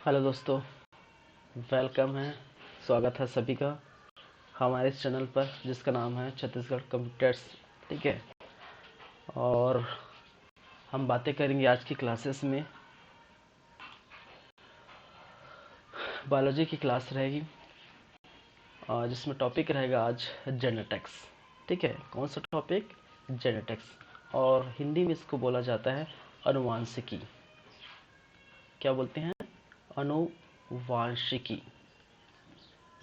Hello दोस्तों, welcome है। स्वागत है सभी का हमारे इस चैनल पर जिसका नाम है छत्तीसगढ़ कंप्यूटर्स। ठीक है, और हम बातें करेंगे आज की क्लासेस में। बायोलॉजी की क्लास रहेगी और जिसमें टॉपिक रहेगा आज जेनेटिक्स। ठीक है, कौन सा टॉपिक? जेनेटिक्स। और हिंदी में इसको बोला जाता है अनुवांशिकी। क्या बोलते हैं? अनुवांशिकी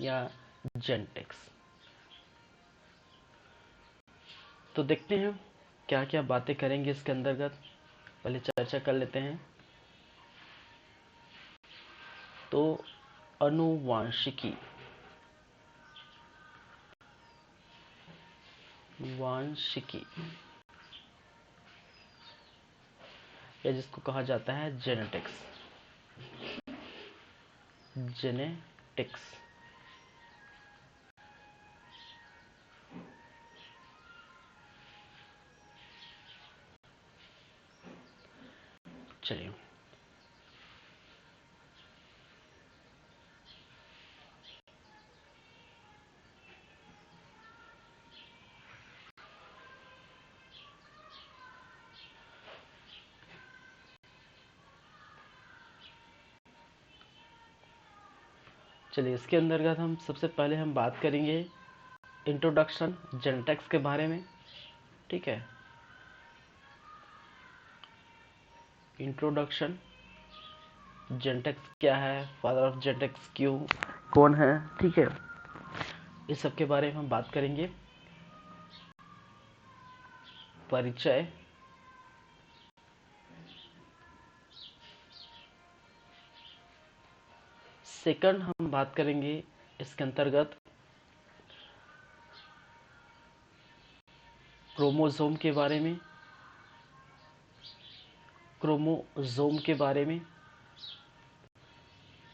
या जेनेटिक्स। तो देखते हैं क्या क्या बातें करेंगे इसके अंतर्गत। पहले चर्चा कर लेते हैं। तो अनुवांशिकी, वांशिकी, या जिसको कहा जाता है जेनेटिक्स। जेनेटिक्स। चलिए, इसके अंतर्गत हम सबसे पहले हम बात करेंगे इंट्रोडक्शन जेनेटिक्स के बारे में। ठीक है, इंट्रोडक्शन जेनेटिक्स क्या है, फादर ऑफ जेनेटिक्स क्यों, कौन है। ठीक है, इस सब के बारे में हम बात करेंगे। परिचय, सेकंड हम बात करेंगे इसके अंतर्गत क्रोमोसोम के बारे में। क्रोमोसोम के बारे में,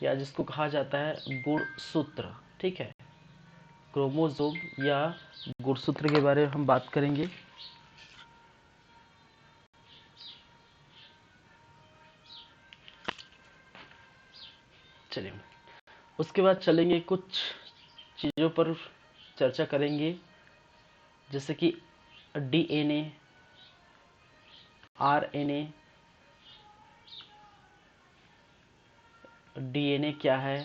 या जिसको कहा जाता है गुणसूत्र। ठीक है, क्रोमोसोम या गुणसूत्र के बारे में हम बात करेंगे। चलिए, उसके बाद चलेंगे कुछ चीज़ों पर चर्चा करेंगे, जैसे कि डीएनए, आरएनए। डीएनए क्या है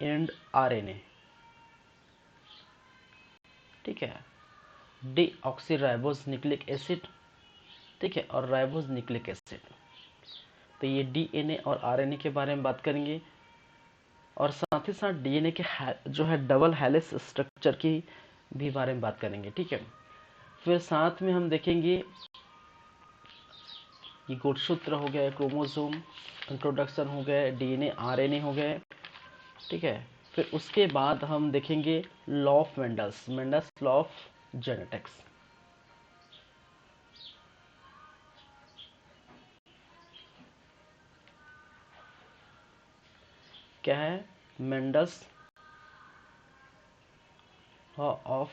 एंड आरएनए। ठीक है, डीऑक्सीराइबोस न्यूक्लिक एसिड। ठीक है, और राइबोस न्यूक्लिक एसिड। तो ये डीएनए और आरएनए के बारे में बात करेंगे, और साथ ही साथ डीएनए के जो है डबल हेलिक्स स्ट्रक्चर की भी बारे में बात करेंगे। ठीक है, फिर साथ में हम देखेंगे ये गुणसूत्र हो गया, क्रोमोसोम इंट्रोडक्शन हो गया, डीएनए आरएनए हो गए। ठीक है, फिर उसके बाद हम देखेंगे law of Mendel's, Mendel's law of genetics. क्या है? Mendel's law of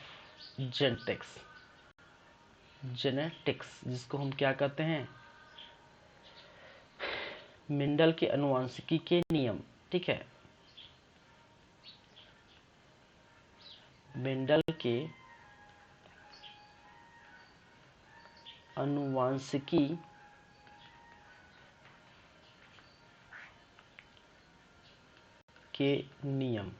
genetics. Genetics जिसको हम क्या कहते हैं? मेंडल के अनुवांशिकी के नियम। ठीक है, मेंडल के अनुवांशिकी के नियम।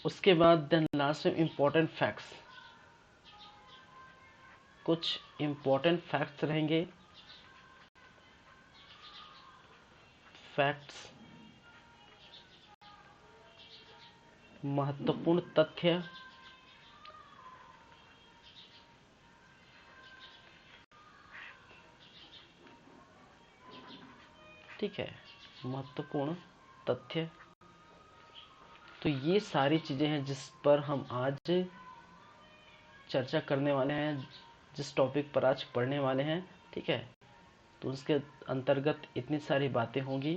उसके बाद देन लास्ट में इंपॉर्टेंट फैक्ट्स। कुछ इंपॉर्टेंट फैक्ट्स रहेंगे। फैक्ट्स, महत्वपूर्ण तथ्य। ठीक है, महत्वपूर्ण तथ्य। तो ये सारी चीजें हैं जिस पर हम आज चर्चा करने वाले हैं, जिस टॉपिक पर आज पढ़ने वाले हैं। ठीक है, तो उसके अंतर्गत इतनी सारी बातें होंगी।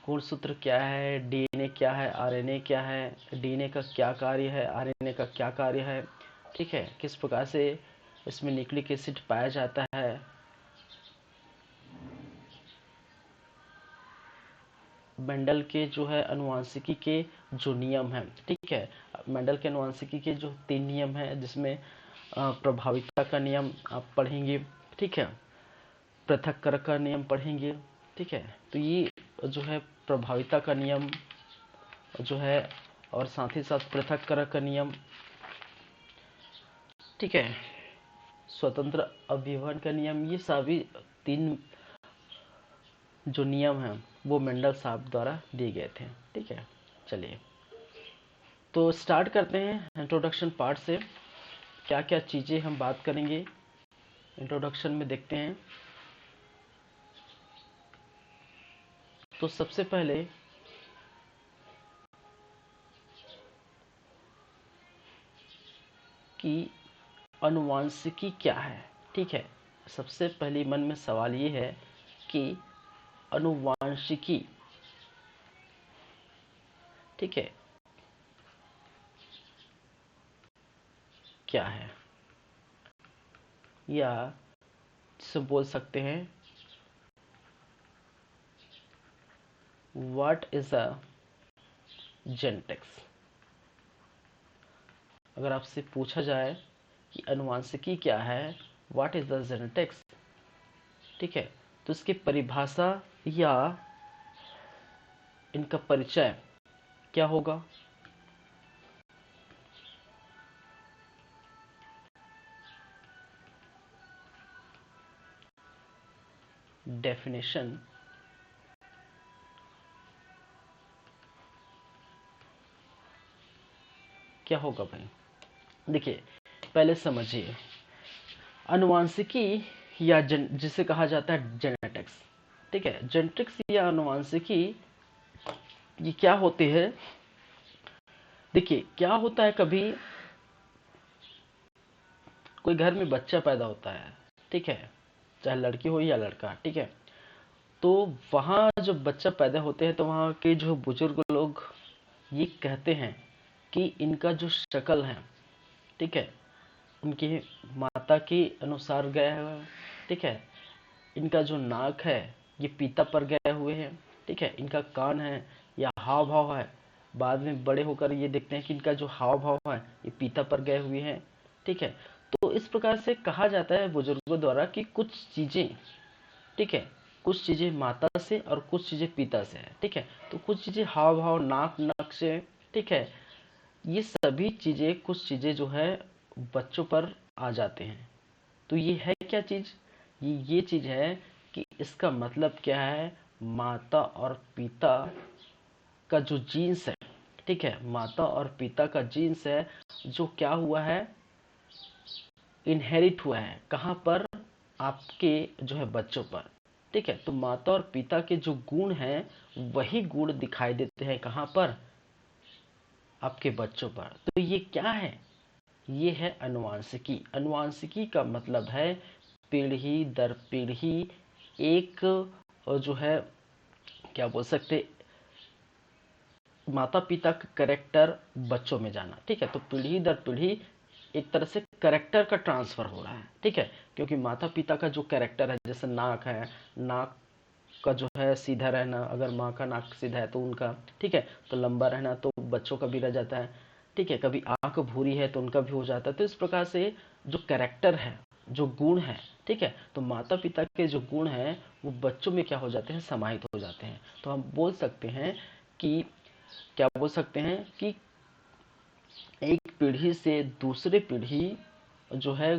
गुणसूत्र क्या है, डीएनए क्या है, आरएनए क्या है, डीएनए का क्या कार्य है, आरएनए का क्या कार्य है। ठीक है, किस प्रकार से इसमें न्यूक्लिक एसिड पाया जाता है। मेंडल के जो है अनुवांशिकी के जो नियम हैं, ठीक है, मेंडल के अनुवांशिकी के जो 3 नियम हैं, जिसमें प्रभाविता का नियम आप पढ़ेंगे, ठीक है, पृथक्करण का नियम पढ़ेंगे, ठीक है। तो ये जो है प्रभाविता का नियम जो है, और साथ ही साथ पृथक्करण का नियम, ठीक है, स्वतंत्र अभिवहन का नियम, ये सभी 3 जो नियम हैं वो मेंडल साहब द्वारा दिए गए थे, ठीक है। चलिए तो स्टार्ट करते हैं इंट्रोडक्शन पार्ट से। क्या क्या चीज़ें हम बात करेंगे इंट्रोडक्शन में, देखते हैं। तो सबसे पहले कि अनुवांशिकी क्या है, ठीक है। सबसे पहले मन में सवाल ये है कि अनुवांशिकी, ठीक है, क्या है, या जिसे बोल सकते हैं व्हाट इज अ जेनेटिक्स। अगर आपसे पूछा जाए कि अनुवांशिकी क्या है, व्हाट इज द जेनेटिक्स, ठीक है, तो इसकी परिभाषा या इनका परिचय क्या होगा? डेफिनेशन क्या होगा भाई? देखिए, पहले समझिए अनुवांशिकी या जिसे कहा जाता है जेनेटिक्स, ठीक है। जेनेटिक्स या अनुवांशिकी ये क्या होते हैं? देखिए क्या होता है, कभी कोई घर में बच्चा पैदा होता है, ठीक है, चाहे लड़की हो या लड़का, ठीक है। तो वहाँ जब बच्चा पैदा होते हैं तो वहाँ के जो बुजुर्ग लोग ये कहते हैं कि इनका जो शक्ल है, ठीक है, उनकी माता के अनुसार गया है, ठीक है। इनका जो नाक है ये पीता पर गए हुए हैं, ठीक है। इनका कान है या हाव भाव है, बाद में बड़े होकर ये देखते हैं कि इनका जो हाव भाव है ये पीता पर गए हुए हैं, ठीक है। तो इस प्रकार से कहा जाता है बुजुर्गों द्वारा कि कुछ चीजें, ठीक है, कुछ चीजें माता से और कुछ चीजें पिता से है, ठीक है। तो कुछ चीजें हाव भाव नाक नक्शे, ठीक है, ये सभी चीजें, कुछ चीजें जो है बच्चों पर आ जाते हैं। तो ये है क्या चीज? ये चीज है कि इसका मतलब क्या है, माता और पिता का जो जीन्स है, ठीक है, माता और पिता का जीन्स है जो क्या हुआ है, इनहेरिट हुआ है, कहाँ पर, आपके जो है बच्चों पर, ठीक है। तो माता और पिता के जो गुण हैं वही गुण दिखाई देते हैं कहाँ पर, आपके बच्चों पर। तो ये क्या है? ये है अनुवांशिकी। अनुवांशिकी का मतलब है पीढ़ी दर पीढ़ी एक जो है, क्या बोल सकते, माता पिता का करेक्टर बच्चों में जाना, ठीक है। तो पीढ़ी दर पीढ़ी एक तरह से करेक्टर का ट्रांसफर हो रहा है, ठीक है। क्योंकि माता पिता का जो करेक्टर है, जैसे नाक है, नाक का जो है सीधा रहना, अगर माँ का नाक सीधा है तो उनका, ठीक है, तो लंबा रहना तो बच्चों का भी रह जाता है, ठीक है। कभी आंख भूरी है तो उनका भी हो जाता है। तो इस प्रकार से जो कैरेक्टर है, जो गुण है, ठीक है, तो माता पिता के जो गुण हैं वो बच्चों में क्या हो जाते हैं, समाहित हो जाते हैं। तो हम बोल सकते हैं कि, क्या बोल सकते हैं कि एक पीढ़ी से दूसरे पीढ़ी जो है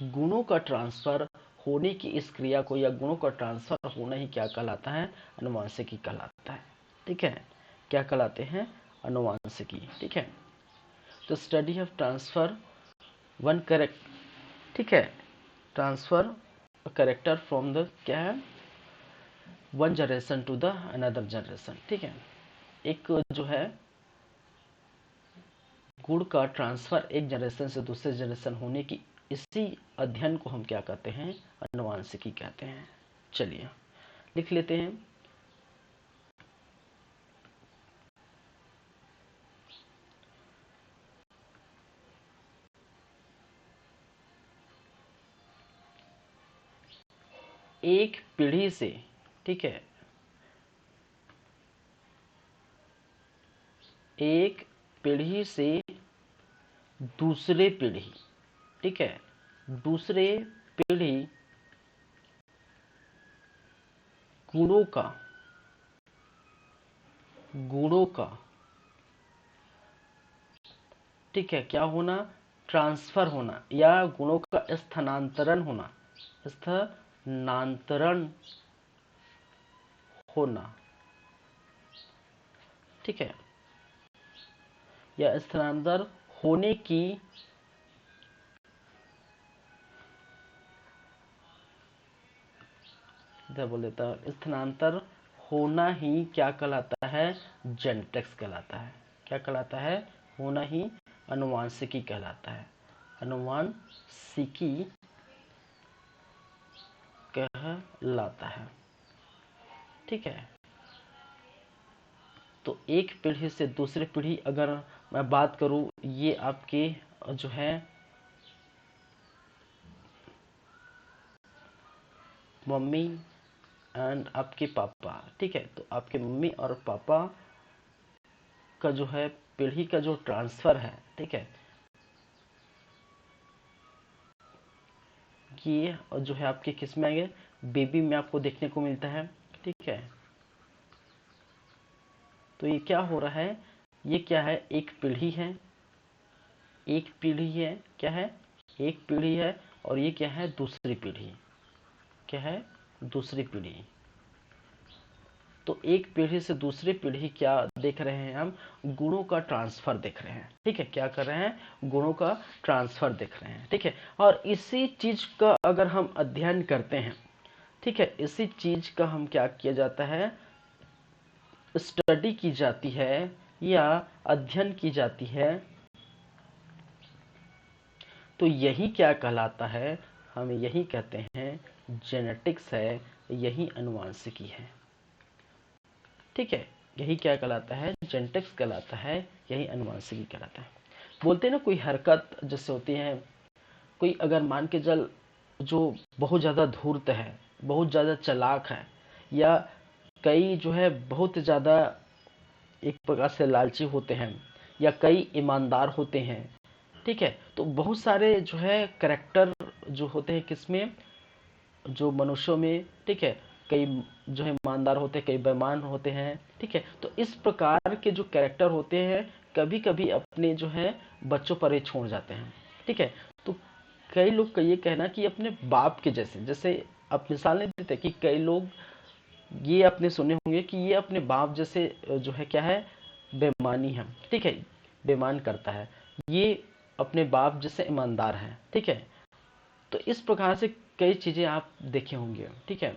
गुणों का ट्रांसफर होने की इस क्रिया को, या गुणों का ट्रांसफर होना ही क्या कहलाता है, अनुवांशिकी कहलाता है, ठीक है। क्या कहलाते हैं, अनुवांशिकी, ठीक है। तो study of transfer one correct, ठीक है, ट्रांसफर करेक्टर फ्रॉम द, क्या है, one generation to the another generation, ठीक है। एक जो है गुण का ट्रांसफर एक जनरेशन से दूसरे जनरेशन होने की इसी अध्ययन को हम क्या कहते हैं, अनुवांशिकी कहते हैं। चलिए लिख लेते हैं। एक पीढ़ी से, ठीक है, एक पीढ़ी से दूसरे पीढ़ी, ठीक है, दूसरे पीढ़ी गुणों का, ठीक है, क्या होना, ट्रांसफर होना, या गुणों का स्थानांतरण होना, स्थानांतरण होना, ठीक है, या स्थानांतर होने की बोल देता है, स्थानांतर होना ही क्या कहलाता है, जेनेटिक्स कहलाता है। क्या कहलाता है, होना ही अनुवांशिकी कहलाता है, अनुवांशिकी कहलाता है, ठीक है। तो एक पीढ़ी से दूसरी पीढ़ी अगर मैं बात करूं, ये आपके जो है मम्मी एंड आपके पापा, ठीक है, तो आपके मम्मी और पापा का जो है पीढ़ी का जो ट्रांसफर है, ठीक है, ये जो है आपके किस में आएंगे, बेबी में आपको देखने को मिलता है, ठीक है। तो ये क्या हो रहा है, ये क्या है, एक पीढ़ी है, एक पीढ़ी है, क्या है, एक पीढ़ी है, और ये क्या है, दूसरी पीढ़ी, क्या है, दूसरी पीढ़ी। तो एक पीढ़ी से दूसरी पीढ़ी क्या देख रहे हैं हम, गुणों का ट्रांसफर देख रहे हैं, ठीक है, क्या कर रहे हैं, गुणों का ट्रांसफर देख रहे हैं, ठीक है। और इसी चीज का अगर हम अध्ययन करते हैं, ठीक है, इसी चीज का हम क्या किया जाता है, स्टडी की जाती है या अध्ययन की जाती है, तो यही क्या कहलाता है, हम यही कहते हैं जेनेटिक्स है, यही अनुवांशिकी है, ठीक है। यही क्या कहलाता है, जेनेटिक्स कहलाता है, यही अनुवांशिकी कहलाता है। बोलते हैं ना, कोई हरकत जैसे होती है, कोई अगर मान के चल जो बहुत ज़्यादा धूर्त है, बहुत ज़्यादा चालाक है, या कई जो है बहुत ज़्यादा एक प्रकार से लालची होते हैं, या कई ईमानदार होते हैं, ठीक है। तो बहुत सारे जो है करेक्टर जो होते हैं किसमें, जो मनुष्यों में, ठीक है, कई जो है ईमानदार होते हैं, कई बेईमान होते हैं, ठीक है। तो इस प्रकार के जो कैरेक्टर होते हैं कभी कभी अपने जो है बच्चों पर ही छोड़ जाते हैं, ठीक है। तो कई लोग का ये कहना कि अपने बाप के जैसे, जैसे आप मिसाल नहीं देते कि कई लोग ये आपने सुने होंगे कि ये अपने बाप जैसे जो है क्या है, बेईमानी है, ठीक है, बेईमान करता है, ये अपने बाप जैसे ईमानदार है, ठीक है। तो इस प्रकार से कई चीजें आप देखे होंगे, ठीक है।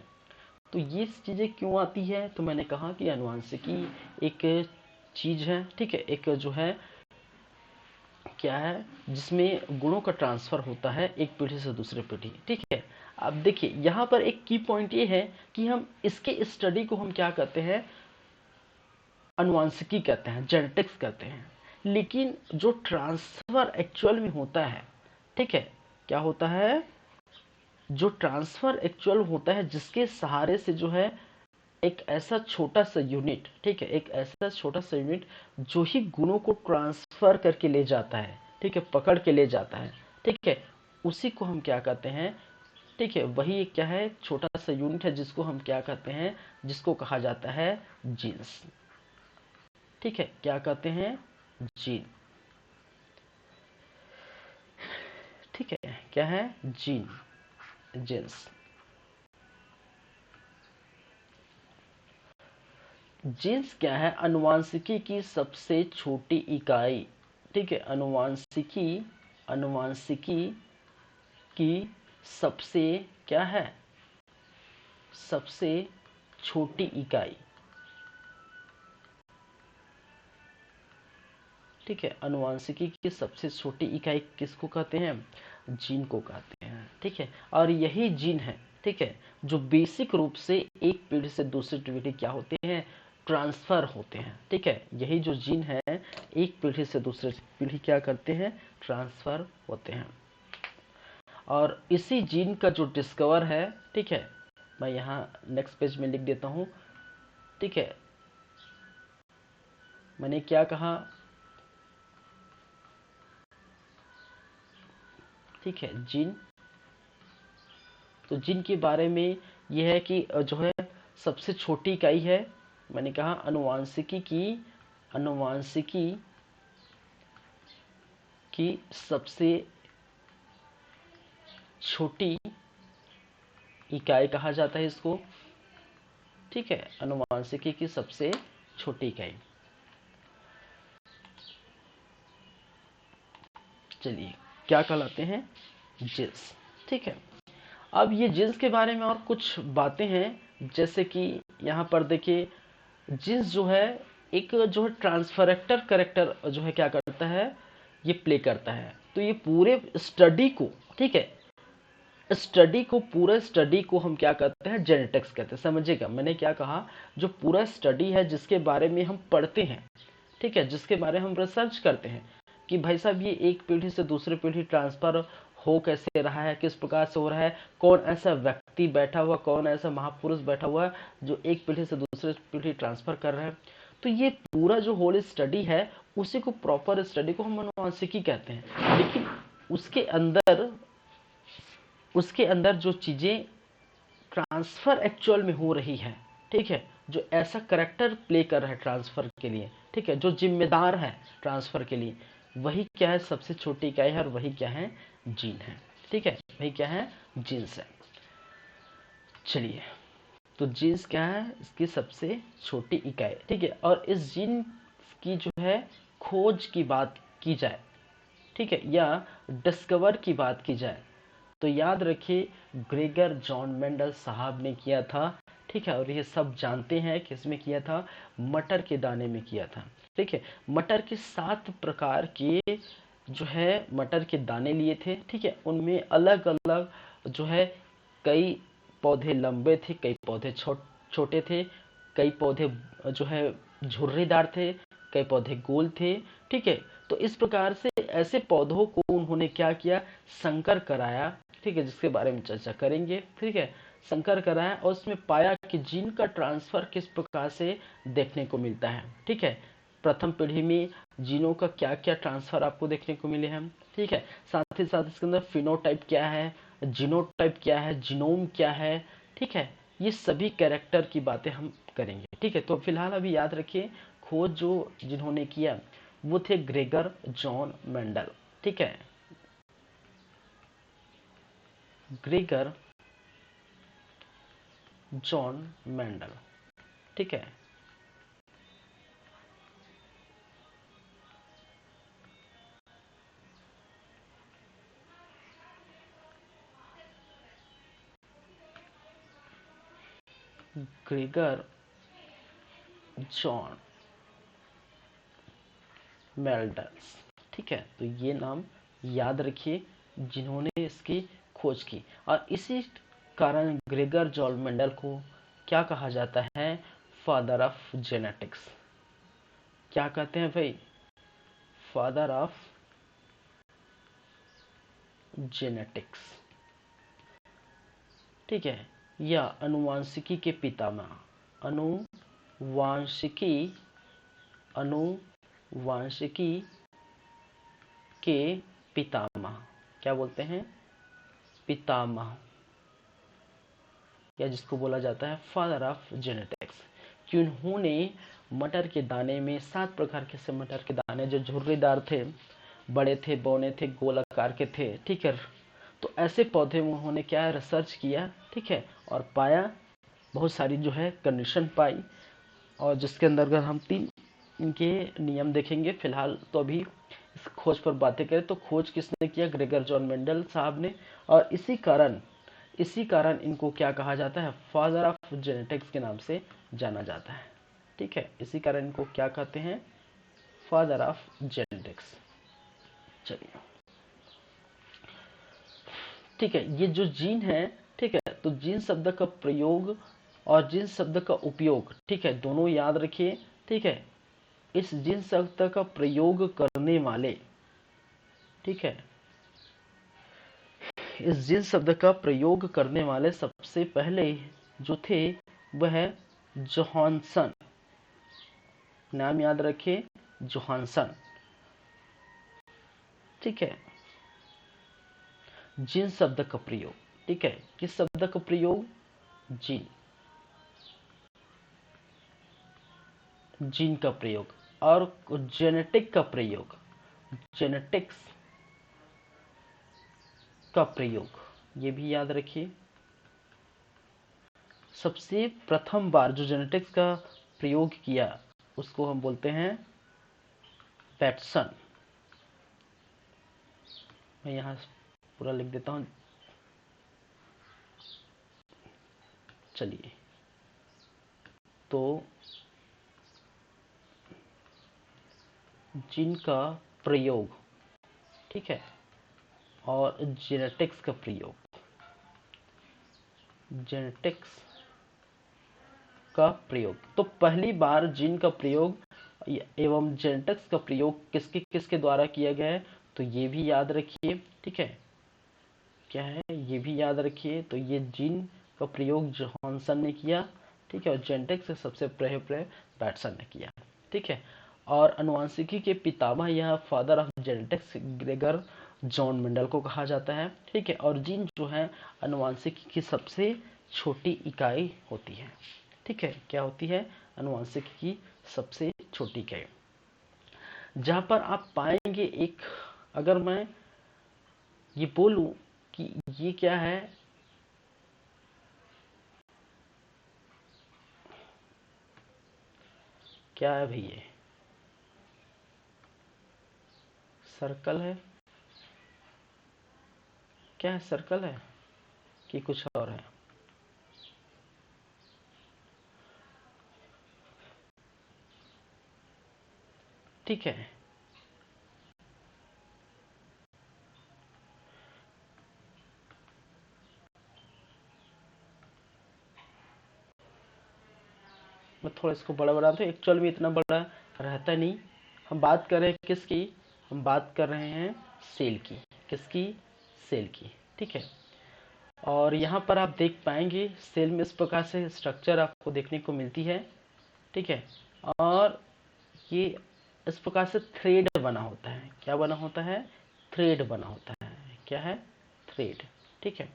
तो ये चीजें क्यों आती है, तो मैंने कहा कि आनुवंशिकी एक चीज है, ठीक है, एक जो है क्या है, जिसमें गुणों का ट्रांसफर होता है एक पीढ़ी से दूसरे पीढ़ी, ठीक है। अब देखिए यहाँ पर एक की पॉइंट ये है कि हम इसके स्टडी को हम क्या कहते हैं, अनुवांशिकी कहते हैं, जेनेटिक्स कहते हैं। लेकिन जो ट्रांसफर एक्चुअल में होता है, ठीक है, क्या होता है, जो ट्रांसफर एक्चुअल होता है जिसके सहारे से जो है एक ऐसा छोटा सा यूनिट, ठीक है, एक ऐसा छोटा सा यूनिट जो ही गुणों को ट्रांसफर करके ले जाता है, ठीक है, पकड़ के ले जाता है, ठीक है, उसी को हम क्या कहते हैं, ठीक है, वही एक क्या है, छोटा सा यूनिट है जिसको हम क्या कहते हैं, जिसको कहा जाता है जीन्स, ठीक है, क्या कहते हैं, जीन, ठीक है, क्या है, जीन, जीन्स। जीन्स क्या है, अनुवांशिकी की सबसे छोटी इकाई, ठीक है, अनुवांशिकी, अनुवांशिकी की सबसे क्या है, सबसे छोटी इकाई, ठीक है, अनुवांशिकी की सबसे छोटी इकाई किसको कहते हैं, जीन को कहते हैं, ठीक है। और यही जीन है, ठीक है, जो बेसिक रूप से एक पीढ़ी से दूसरी पीढ़ी क्या होते हैं, ट्रांसफर होते हैं, ठीक है। यही जो जीन है एक पीढ़ी से दूसरी पीढ़ी क्या करते हैं, ट्रांसफर होते हैं। और इसी जीन का जो डिस्कवर है, ठीक है, मैं यहाँ नेक्स्ट पेज में लिख देता हूँ। ठीक है, मैंने क्या कहा, ठीक है, जीन। तो जीन के बारे में यह है कि जो है सबसे छोटी इकाई है, मैंने कहा अनुवांशिकी की सबसे छोटी इकाई कहा जाता है इसको। ठीक है, अनुवांशिकी की सबसे छोटी इकाई। चलिए, क्या कहलाते हैं, जीन्स। ठीक है, अब ये जीन्स के बारे में और कुछ बातें हैं, जैसे कि यहाँ पर देखिए, जीन्स जो है एक जो है ट्रांसफरेक्टर करेक्टर जो है क्या करता है, ये प्ले करता है। तो ये पूरे स्टडी को, ठीक है, पूरा स्टडी को हम क्या कहते हैं, जेनेटिक्स कहते हैं। समझिएगा मैंने क्या कहा, जो पूरा स्टडी है जिसके बारे में हम पढ़ते हैं, ठीक है, जिसके बारे में हम रिसर्च करते हैं कि भाई साहब ये एक पीढ़ी से दूसरी पीढ़ी ट्रांसफर हो कैसे रहा है, किस प्रकार से हो रहा है, कौन ऐसा व्यक्ति बैठा हुआ, कौन ऐसा महापुरुष बैठा हुआ जो एक पीढ़ी से दूसरी पीढ़ी ट्रांसफर कर रहा है। तो ये पूरा जो होल स्टडी है, उसी को प्रॉपर स्टडी को हम अनुवांशिकी कहते हैं। लेकिन उसके अंदर जो चीजें ट्रांसफर एक्चुअल में हो रही है, ठीक है, जो ऐसा करेक्टर प्ले कर रहा है ट्रांसफर के लिए, ठीक है, जो जिम्मेदार है ट्रांसफर के लिए, वही क्या है, सबसे छोटी इकाई है, और वही क्या है, जीन है। ठीक है, वही क्या है, जीन्स है। चलिए, तो जीन्स क्या है, इसकी सबसे छोटी इकाई। ठीक है, और इस जीन की जो है खोज की बात की जाए, ठीक है, या डिस्कवर की बात की जाए, तो याद रखिए ग्रेगर जॉन मेंडल साहब ने किया था। ठीक है, और ये सब जानते हैं किसमें किया था, मटर के दाने में किया था। ठीक है, मटर के 7 प्रकार के जो है मटर के दाने लिए थे। ठीक है, उनमें अलग अलग जो है कई पौधे लंबे थे, कई पौधे छोटे थे, कई पौधे जो है झुर्रीदार थे, कई पौधे गोल थे। ठीक है, तो इस प्रकार से ऐसे पौधों को उन्होंने क्या किया, संकर कराया। ठीक है, जिसके बारे में चर्चा करेंगे। ठीक है, संकर कराया और उसमें पाया कि जीन का ट्रांसफर किस प्रकार से देखने को मिलता है। ठीक है, प्रथम पीढ़ी में जीनों का क्या क्या ट्रांसफर आपको देखने को मिले हैं। ठीक है, साथ ही साथ इसके अंदर फिनोटाइप क्या है, जीनोटाइप क्या है, जीनोम क्या है। ठीक है, ये सभी कैरेक्टर की बातें हम करेंगे। ठीक है, तो फिलहाल अभी याद रखिए, खोज जो जिन्होंने किया वो थे ग्रेगर जॉन मेंडल। ठीक है, ग्रेगर जॉन मेंडल। ठीक है, ग्रेगर जॉन मेल्डल्स। ठीक है, तो ये नाम याद रखिए जिन्होंने इसकी खोज की। और इसी कारण ग्रेगर जॉन मेंडल को क्या कहा जाता है, फादर ऑफ जेनेटिक्स। क्या कहते हैं भाई, फादर ऑफ जेनेटिक्स। ठीक है, या अनुवांशिकी के पितामह, अनुवांशिकी अनुवांशिकी के पितामह, क्या बोलते हैं, पितामह, या जिसको बोला जाता है फादर ऑफ जेनेटिक्स, कि उन्होंने मटर के दाने में 7 प्रकार के से मटर के दाने जो झुर्रीदार थे, बड़े थे, बौने थे, गोल आकार के थे। ठीक है, तो ऐसे पौधे में उन्होंने क्या रिसर्च किया। ठीक है, और पाया, बहुत सारी जो है कंडीशन पाई, और जिसके अंदर अगर हम 3 इनके नियम देखेंगे। फिलहाल तो अभी इस खोज पर बातें करें, तो खोज किसने किया, ग्रेगर जॉन मेंडल साहब ने। और इसी कारण इनको क्या कहा जाता है, फादर ऑफ जेनेटिक्स के नाम से जाना जाता है। ठीक है, इसी कारण इनको क्या कहते हैं, फादर ऑफ जेनेटिक्स। चलिए, ठीक है, ये जो जीन है, ठीक है, तो जीन शब्द का प्रयोग और जीन शब्द का उपयोग, ठीक है, दोनों याद रखिए। ठीक है, इस जीन शब्द का प्रयोग करने वाले, ठीक है, इस जीन शब्द का प्रयोग करने वाले सबसे पहले जो थे वह जोहानसन, नाम याद रखिए, जोहानसन। ठीक है, जीन शब्द का प्रयोग, ठीक है, किस शब्द का प्रयोग, जीन, जीन का प्रयोग, और जेनेटिक का प्रयोग, जेनेटिक्स का प्रयोग, ये भी याद रखिए। सबसे प्रथम बार जो जेनेटिक्स का प्रयोग किया उसको हम बोलते हैं पैटसन। मैं यहां पूरा लिख देता हूं, चलिए। तो जीन का प्रयोग, ठीक है, और जेनेटिक्स का प्रयोग, जेनेटिक्स का प्रयोग। तो पहली बार जीन का प्रयोग एवं जेनेटिक्स का प्रयोग किसके किसके द्वारा किया गया है, तो ये भी याद रखिए। ठीक है, क्या है, ये भी याद रखिए। तो ये जीन का प्रयोग जोहानसन ने किया, ठीक है, और जेनेटिक्स सबसे पहले बैटसन ने किया। ठीक है, और अनुवांशिकी के पितामह या father of genetics Gregor John Mendel को कहा जाता है। ठीक है, और जीन जो है अनुवांशिकी की सबसे छोटी इकाई होती है। ठीक है, क्या होती है, अनुवांशिकी की सबसे छोटी इकाई, जहां पर आप पाएंगे एक, अगर मैं ये बोलूं कि ये क्या है, क्या है भैया, सर्कल है, क्या है, सर्कल है कि कुछ और है, ठीक है। मैं थोड़ा इसको बड़ा बनाता हूँ, एक्चुअल में इतना बड़ा रहता नहीं। हम बात कर रहे हैं किसकी, हम बात कर रहे हैं सेल की, किसकी, सेल की। ठीक है, और यहाँ पर आप देख पाएंगे सेल में इस प्रकार से स्ट्रक्चर आपको देखने को मिलती है। ठीक है, और ये इस प्रकार से थ्रेड बना होता है, क्या बना होता है, थ्रेड बना होता है, क्या है, थ्रेड। ठीक है,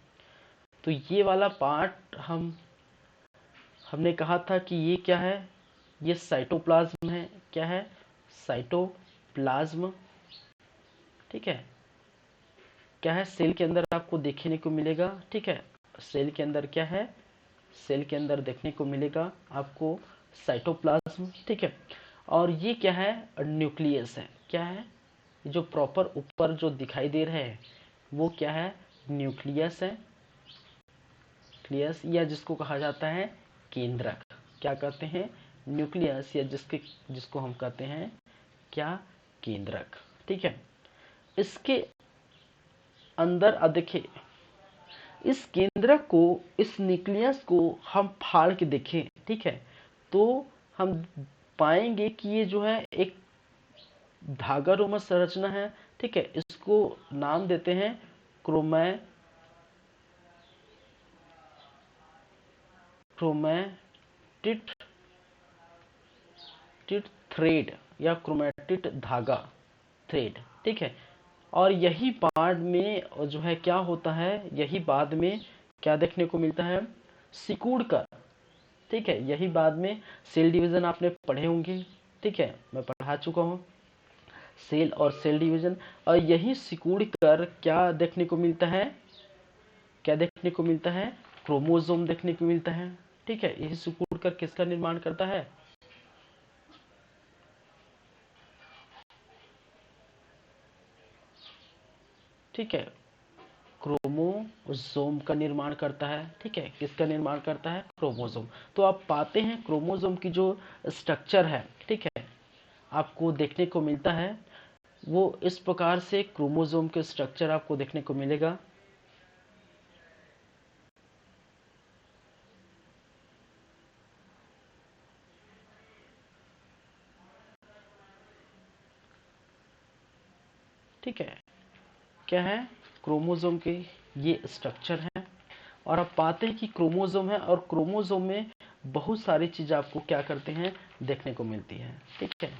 तो ये वाला पार्ट हमने कहा था कि ये क्या है, ये साइटोप्लाज्म है, क्या है, साइटोप्लाज्म। ठीक है, क्या है, सेल के अंदर आपको देखने को मिलेगा। ठीक है, सेल के अंदर क्या है, सेल के अंदर देखने को मिलेगा आपको साइटोप्लाज्म। ठीक है, और ये क्या है, न्यूक्लियस है, क्या है, जो प्रॉपर ऊपर जो दिखाई दे रहे हैं वो क्या है, न्यूक्लियस है, न्यूक्लियस, या जिसको कहा जाता है केंद्रक, क्या कहते हैं, न्यूक्लियस, या जिसको हम कहते हैं क्या, केंद्रक। ठीक है, इसके अंदर देखिए, इस केंद्रक को, इस न्यूक्लियस को हम फाड़ के देखें, ठीक है, तो हम पाएंगे कि ये जो है एक धागा रोमन संरचना है। ठीक है, इसको नाम देते हैं क्रोमैटिड थ्रेड, या क्रोमैटिड धागा थ्रेड। ठीक है, और यही बाद में जो है क्या होता है, यही बाद में क्या देखने को मिलता है, सिकुड़ कर। ठीक है, यही बाद में सेल डिवीजन आपने पढ़े होंगे। ठीक है, मैं पढ़ा चुका हूँ सेल और सेल डिवीजन, और यही सिकुड़ कर क्या देखने को मिलता है, क्या देखने को मिलता है, क्रोमोसोम देखने को मिलता है। ठीक है, यही सिकुड़ कर किसका निर्माण करता है, ठीक है, क्रोमोसोम का निर्माण करता है। ठीक है, किसका निर्माण करता है, क्रोमोसोम। तो आप पाते हैं क्रोमोसोम की जो स्ट्रक्चर है, ठीक है, आपको देखने को मिलता है, वो इस प्रकार से क्रोमोसोम के स्ट्रक्चर आपको देखने को मिलेगा। ठीक है, क्या है, क्रोमोसोम के ये स्ट्रक्चर है, और आप पाते हैं कि क्रोमोसोम है और क्रोमोसोम में बहुत सारी चीज़ आपको क्या करते हैं, देखने को मिलती है। ठीक है,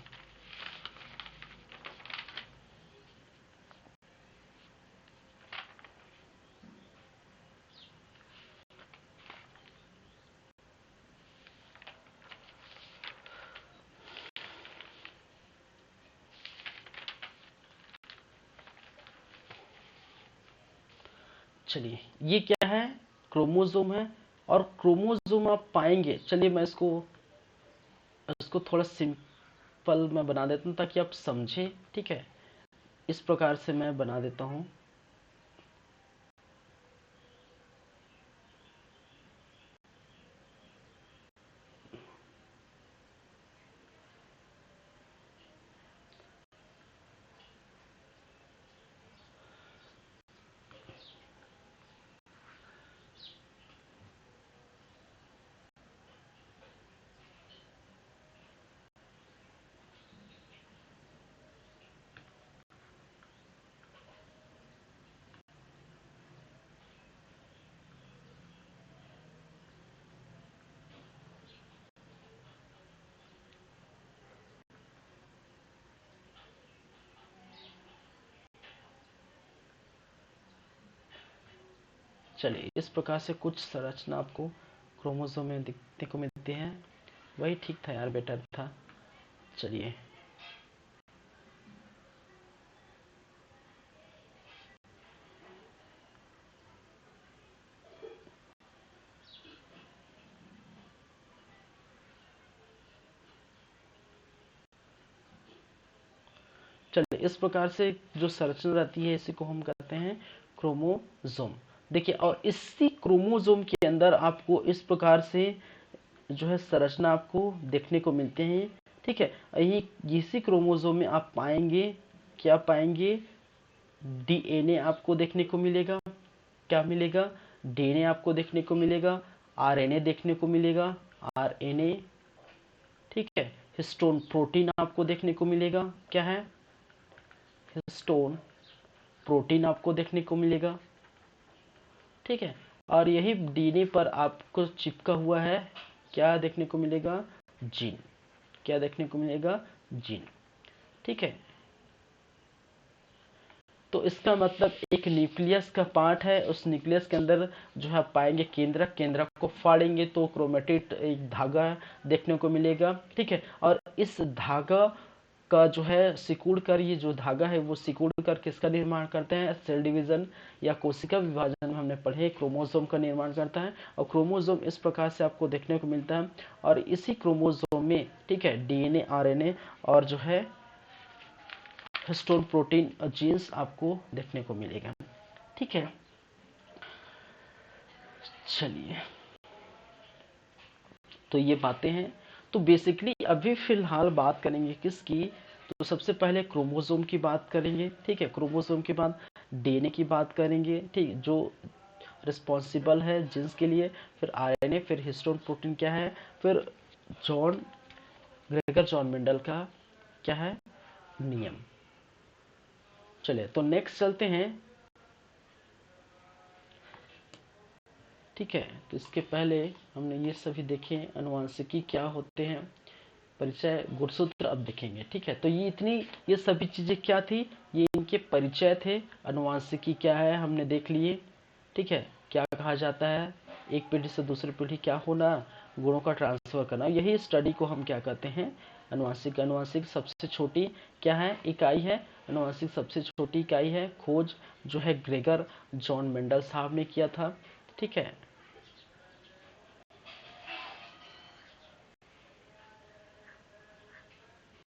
चलिए ये क्या है, क्रोमोसोम है। और क्रोमोसोम आप पाएंगे, चलिए मैं इसको इसको थोड़ा सिंपल मैं बना देता हूँ ताकि आप समझें। ठीक है, इस प्रकार से मैं बना देता हूँ। चलिए इस प्रकार से कुछ संरचना आपको क्रोमोसोम में दिखने को मिलती है। वही ठीक था यार, बेटर था। चलिए चलिए इस प्रकार से जो संरचना रहती है इसी को हम कहते हैं क्रोमोसोम। देखिए, और इसी क्रोमोसोम के अंदर आपको इस प्रकार से जो है संरचना आपको देखने को मिलते हैं। ठीक है, यही इसी क्रोमोसोम में आप पाएंगे, क्या पाएंगे, डीएनए आपको देखने को मिलेगा। क्या मिलेगा, डीएनए आपको देखने को मिलेगा, आरएनए देखने को मिलेगा, आरएनए। ठीक है, हिस्टोन प्रोटीन आपको देखने को मिलेगा। क्या है, हिस्टोन प्रोटीन आपको देखने को मिलेगा। ठीक है, और यही डीएनए पर आपको चिपका हुआ है, क्या देखने को मिलेगा, जीन। क्या देखने को मिलेगा, जीन। ठीक है, तो इसका मतलब एक न्यूक्लियस का पार्ट है, उस न्यूक्लियस के अंदर जो है आप पाएंगे केंद्रक। केंद्रक को फाड़ेंगे तो क्रोमेटिड एक धागा देखने को मिलेगा। ठीक है, और इस धागा का जो है सिकुड़ कर, ये जो धागा है वो सिकुड़ कर किसका निर्माण करते हैं, सेल डिवीजन या कोशिका विभाजन में हमने पढ़े क्रोमोसोम का निर्माण करता है। और क्रोमोसोम इस प्रकार से आपको देखने को मिलता है। और इसी क्रोमोसोम में, ठीक है, डीएनए, आरएनए और जो है हिस्टोन प्रोटीन जीन्स आपको देखने को मिलेगा। ठीक है, चलिए तो ये बातें हैं। तो बेसिकली अभी फिलहाल बात करेंगे किसकी, तो सबसे पहले क्रोमोसोम की बात करेंगे। ठीक है, क्रोमोसोम के बाद डीएनए की बात करेंगे, ठीक, जो रिस्पॉन्सिबल है जीन्स के लिए। फिर आरएनए, फिर हिस्टोन प्रोटीन क्या है, फिर जॉन ग्रेगर जॉन मेंडल का क्या है, नियम। चलिए तो नेक्स्ट चलते हैं। ठीक है, तो इसके पहले हमने ये सभी देखे अनुवांशिकी क्या होते हैं, परिचय, गुणसूत्र अब देखेंगे। ठीक है, तो ये इतनी, ये सभी चीजें क्या थी, ये इनके परिचय थे। अनुवांशिकी क्या है हमने देख लिए। ठीक है, क्या कहा जाता है, एक पीढ़ी से दूसरी पीढ़ी क्या होना, गुणों का ट्रांसफर करना, यही स्टडी को हम क्या कहते हैं, अनुवांशिक। अनुवांशिक सबसे छोटी क्या है, इकाई है। अनुवांशिक सबसे छोटी इकाई है। खोज जो है ग्रेगर जॉन मेंडल साहब ने किया था। ठीक है,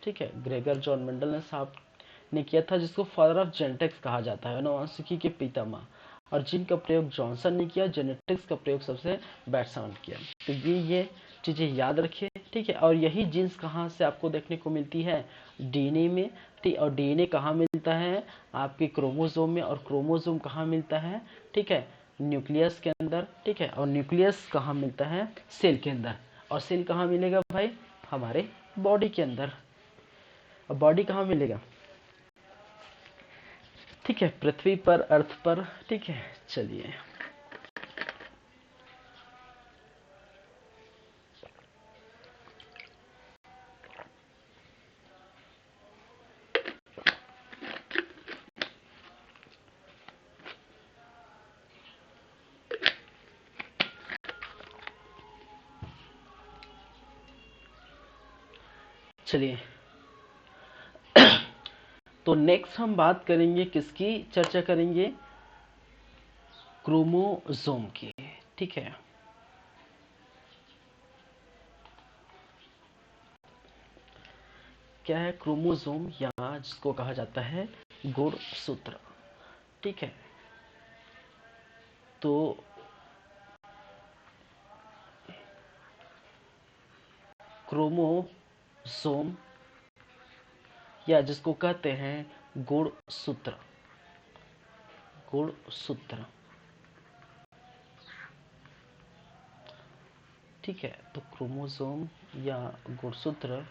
ठीक है, ग्रेगर जॉन मेंडल ने साहब ने किया था, जिसको फादर ऑफ जेनेटिक्स कहा जाता है, अनुवांशिकी के पितामह। और जिनका प्रयोग जॉनसन ने किया, जेनेटिक्स का प्रयोग सबसे बैट्समैन ने किया। तो ये चीजें याद रखिए। ठीक है, और यही जीन्स कहाँ से आपको देखने को मिलती है, डीएनए में। ठीक, और डीएनए कहाँ मिलता है, आपके क्रोमोसोम में। और क्रोमोसोम कहाँ मिलता है, ठीक है, न्यूक्लियस के अंदर। ठीक है, और न्यूक्लियस कहाँ मिलता है, सेल के अंदर। और सेल कहाँ मिलेगा भाई, हमारे बॉडी के अंदर। अब बॉडी कहाँ मिलेगा, ठीक है, पृथ्वी पर, अर्थ पर। ठीक है, चलिए चलिए, तो नेक्स्ट हम बात करेंगे, किसकी चर्चा करेंगे? क्रोमोसोम की। ठीक है, क्या है क्रोमोसोम, या जिसको कहा जाता है गुणसूत्र। ठीक है, तो क्रोमोसोम या जिसको कहते हैं गुणसूत्र, गुणसूत्र। ठीक है, तो क्रोमोसोम या गुणसूत्र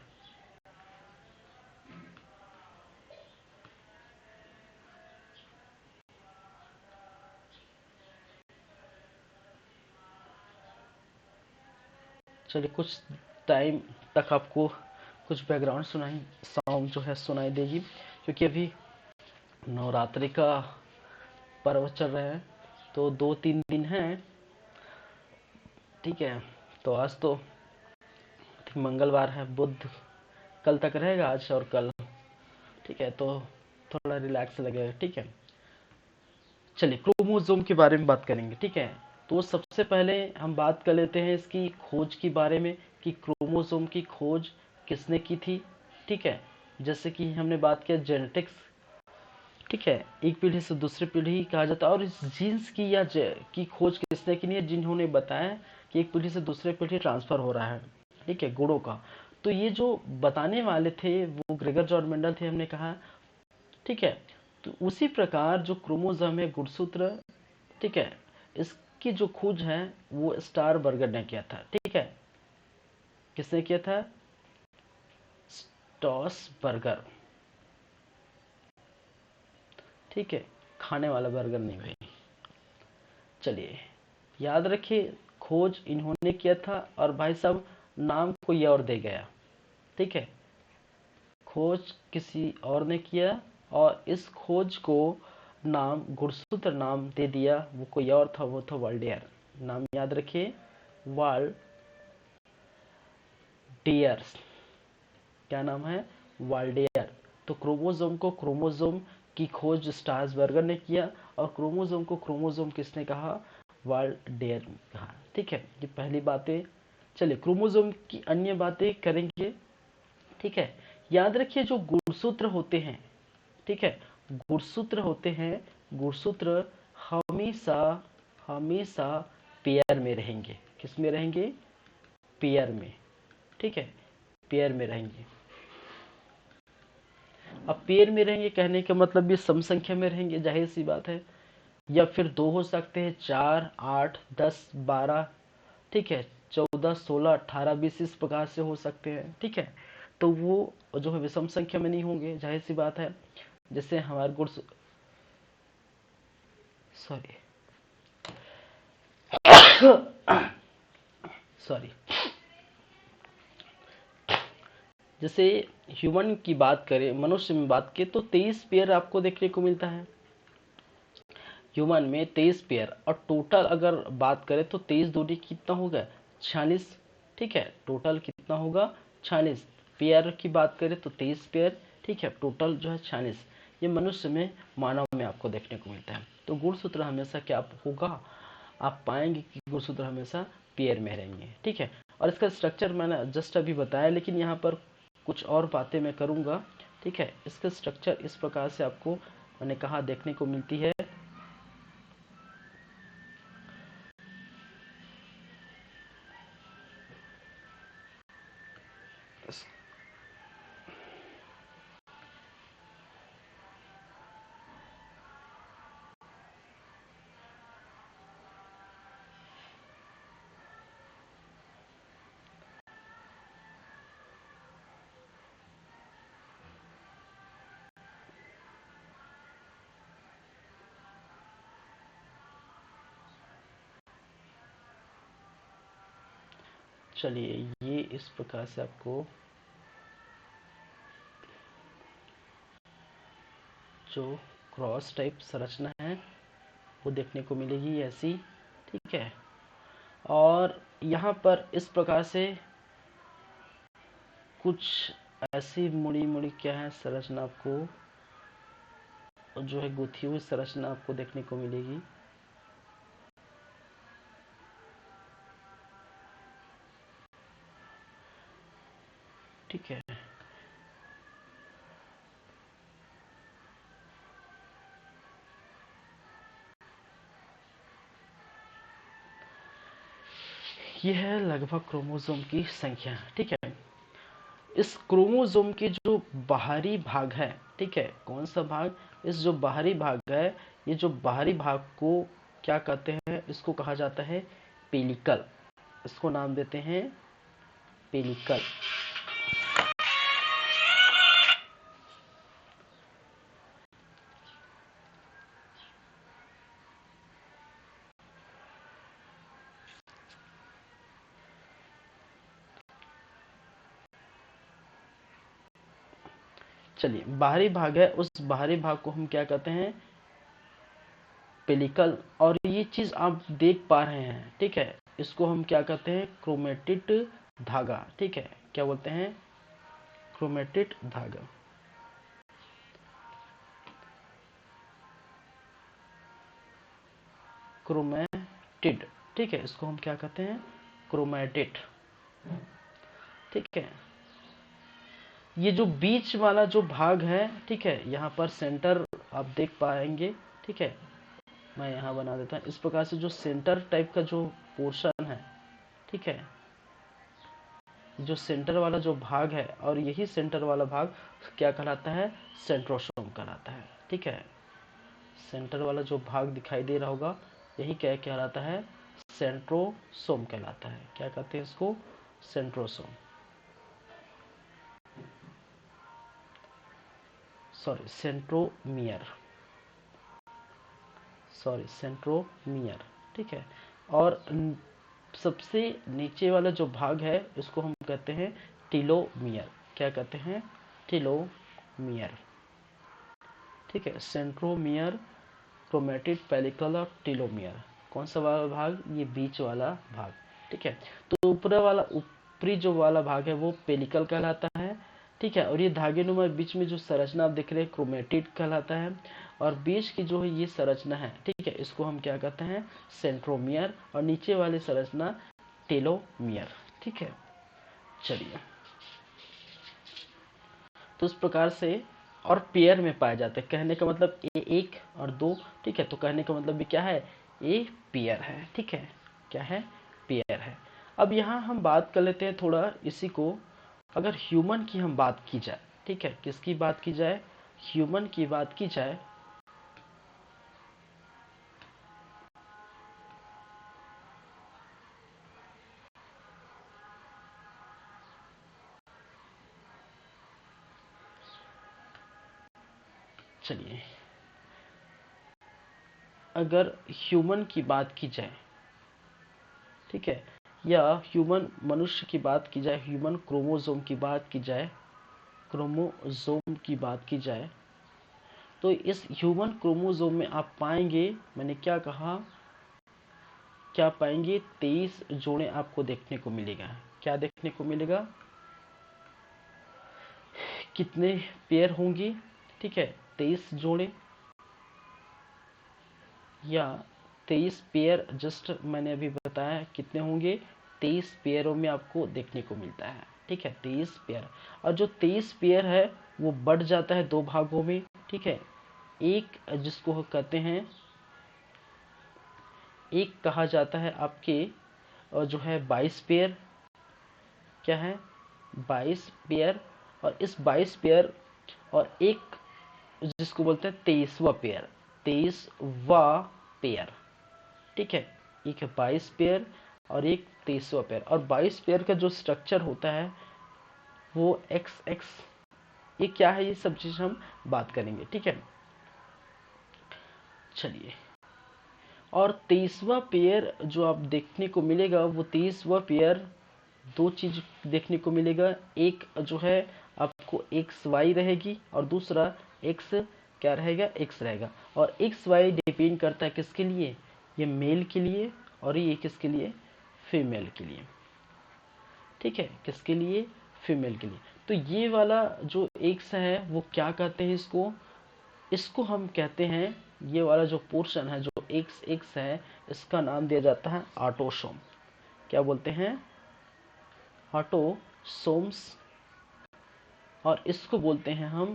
चलिए, कुछ टाइम तक आपको कुछ बैकग्राउंड सुनाई साउंड जो है सुनाई देगी, क्योंकि अभी नवरात्रि का पर्व चल रहा है, तो 2-3 दिन है। ठीक है, तो आज तो मंगलवार है, बुध कल तक रहेगा, आज और कल। ठीक है, तो थोड़ा रिलैक्स लगेगा। ठीक है, चलिए क्रोमोसोम के बारे में बात करेंगे। ठीक है, तो सबसे पहले हम बात कर लेते हैं इसकी खोज के बारे में, कि क्रोमोसोम की खोज किसने की थी। ठीक है, जैसे कि हमने बात किया जेनेटिक्स। ठीक है, एक पीढ़ी से दूसरी पीढ़ी कहा जाता है, और इस जीन्स की या की खोज किसने की नहीं है, जिन्होंने बताया कि एक पीढ़ी से दूसरे पीढ़ी ट्रांसफर हो रहा है। ठीक है, गुणों का। तो ये जो बताने वाले थे वो ग्रेगर जॉर्ज मेंडल थे, हमने कहा। ठीक है, तो उसी प्रकार जो क्रोमोसोम है गुणसूत्र, ठीक है, इसकी जो खोज है वो स्टार बर्गर ने किया था। ठीक है, किसने किया था? स्टॉस बर्गर। ठीक है, खाने वाला बर्गर नहीं भाई। चलिए, याद रखिए, खोज इन्होंने किया था, और भाई साहब नाम कोई और दे गया। ठीक है, खोज किसी और ने किया, और इस खोज को नाम गुणसूत्र नाम दे दिया, वो कोई और था, वो था वाल्डेयर। नाम याद रखिए, वाल्डेयर्स। क्या नाम है? वाल्डेयर। तो क्रोमोसोम को क्रोमोसोम की खोज स्ट्रासबर्गर ने किया, और क्रोमोसोम को क्रोमोसोम किसने कहा? वाल्डेयर ने कहा। ठीक है, ये पहली बातें। चलिए, क्रोमोसोम की अन्य बातें करेंगे। ठीक है, याद रखिए जो गुणसूत्र होते हैं, ठीक है, गुणसूत्र होते हैं, गुणसूत्र हमेशा हमेशा पेयर में रहेंगे। किस में रहेंगे? पेयर में। ठीक है, पेयर में रहेंगे। अब पेयर में रहेंगे कहने का मतलब ये सम संख्या में रहेंगे, जाहिर सी बात है। या फिर दो हो सकते हैं, 4, 8, 10, 12। ठीक है, 14, 16, 18, 20 इस प्रकार से हो सकते हैं। ठीक है, तो वो जो है विषम संख्या में नहीं होंगे, जाहिर सी बात है। जैसे हमारे गुण, सॉरी सॉरी, जैसे ह्यूमन की बात करें, मनुष्य में बात करें, तो 23 पेयर आपको देखने को मिलता है ह्यूमन में, 23 पेयर। और टोटल अगर बात करें तो 23 दूनी कितना होगा? 46। ठीक है, टोटल कितना होगा? 46। पेयर की बात करें तो 23 पेयर। ठीक है, टोटल जो है 46। ये मनुष्य में, मानव में आपको देखने को मिलता है। तो गुणसूत्र हमेशा क्या होगा? आप पाएंगे कि गुणसूत्र हमेशा पेयर में रहेंगे। ठीक है, और इसका स्ट्रक्चर मैंने जस्ट अभी बताया, लेकिन यहाँ पर कुछ और बातें मैं करूँगा। ठीक है, इसका स्ट्रक्चर इस प्रकार से आपको मैंने कहा देखने को मिलती है। चलिए, ये इस प्रकार से आपको जो क्रॉस टाइप संरचना है वो देखने को मिलेगी ऐसी। ठीक है, और यहाँ पर इस प्रकार से कुछ ऐसी मुड़ी मुड़ी क्या है संरचना आपको जो है गुथी हुई संरचना आपको देखने को मिलेगी। ठीक है, यह है लगभग क्रोमोसोम की संख्या। ठीक है, इस क्रोमोसोम के जो बाहरी भाग है, ठीक है, कौन सा भाग, इस जो बाहरी भाग है, ये जो बाहरी भाग को क्या कहते हैं, इसको कहा जाता है पेलिकल। इसको नाम देते हैं पेलिकल। चलिए, बाहरी भाग है, उस बाहरी भाग को हम क्या कहते हैं पेलिकल। और ये चीज आप देख पा रहे हैं, ठीक है, इसको हम क्या कहते हैं क्रोमेटिड धागा। ठीक है, क्या बोलते हैं क्रोमेटिड धागा। क्रोमेटिड, ठीक है, इसको हम क्या कहते हैं क्रोमेटिड। ठीक है, ये जो बीच वाला जो भाग है, ठीक है, यहाँ पर सेंटर आप देख पाएंगे। ठीक है, मैं यहाँ बना देता हूँ इस प्रकार से, जो सेंटर टाइप का जो पोर्शन है, ठीक है, जो सेंटर वाला जो भाग है, और यही सेंटर वाला भाग क्या कहलाता है सेंट्रोसोम कहलाता है। ठीक है, सेंटर वाला जो भाग दिखाई दे रहा होगा, यही क्या कहलाता है सेंट्रोसोम कहलाता है। क्या कहते हैं इसको centrosome, sorry centromere, sorry centromere. ठीक है, और सबसे नीचे वाला जो भाग है इसको हम कहते हैं टीलोमियर। क्या कहते हैं टीलोमियर। ठीक है, सेंट्रोमियर, क्रोमेटिड, पेलिकल और टीलोमियर। कौन सा वाला भाग, ये बीच वाला भाग। ठीक है, तो ऊपरी जो वाला भाग है वो पेलिकल कहलाता है। ठीक है, और ये धागे नुमा बीच में जो संरचना आप देख रहे हैं क्रोमेटिड कहलाता है। और बीच की जो है ये संरचना है, ठीक है, इसको हम क्या कहते हैं सेंट्रोमियर, और नीचे वाली संरचना टेलोमियर। ठीक है, चलिए, तो इस प्रकार से और पेयर में पाए जाते हैं। कहने का मतलब ए एक और दो। ठीक है, तो कहने का मतलब भी क्या है ए पेयर है। ठीक है, क्या है पेयर है। अब यहाँ हम बात कर लेते हैं थोड़ा इसी को, अगर ह्यूमन की हम बात की जाए, ठीक है, किसकी बात की जाए ह्यूमन की बात की जाए, चलिए, अगर ह्यूमन की बात की जाए, ठीक है, या ह्यूमन मनुष्य की बात की जाए, ह्यूमन क्रोमोसोम की बात की जाए, क्रोमोसोम की बात की जाए, तो इस ह्यूमन क्रोमोसोम में आप पाएंगे, मैंने क्या कहा, क्या पाएंगे 23 जोड़े आपको देखने को मिलेगा। क्या देखने को मिलेगा, कितने पेयर होंगे, ठीक है 23 जोड़े, या 23 पेयर, जस्ट मैंने अभी बताया कितने होंगे 23 पेयरों में आपको देखने को मिलता है। ठीक है, 23 पेयर। और जो 23 पेयर है वो बढ़ जाता है दो भागों में। ठीक है, एक जिसको कहते हैं, एक कहा जाता है आपके जो है 22 पेयर, क्या है 22 पेयर, और इस 22 पेयर और एक जिसको बोलते हैं 23वां पेयर, 23वां पेयर। ठीक है, एक है 22 पेयर और एक 23वां पेयर। और 22 पेयर का जो स्ट्रक्चर होता है वो एक्स एक्स, ये क्या है, ये सब चीज हम बात करेंगे। ठीक है, चलिए, और 23वां पेयर जो आप देखने को मिलेगा, वो 23वां पेयर दो चीज देखने को मिलेगा। एक जो है आपको एक्स वाई रहेगी, और दूसरा एक्स क्या रहेगा एक्स रहेगा। और एक्स वाई डिपेंड करता है किसके लिए, ये मेल के लिए, और ये किसके लिए फीमेल के लिए। ठीक है, किसके लिए फीमेल के लिए। तो ये वाला जो एक्स है वो क्या कहते हैं इसको, इसको हम कहते हैं, ये वाला जो पोर्शन है जो एक्स एक्स है, इसका नाम दिया जाता है ऑटोसोम। क्या बोलते हैं, ऑटोसोम्स। और इसको बोलते हैं हम,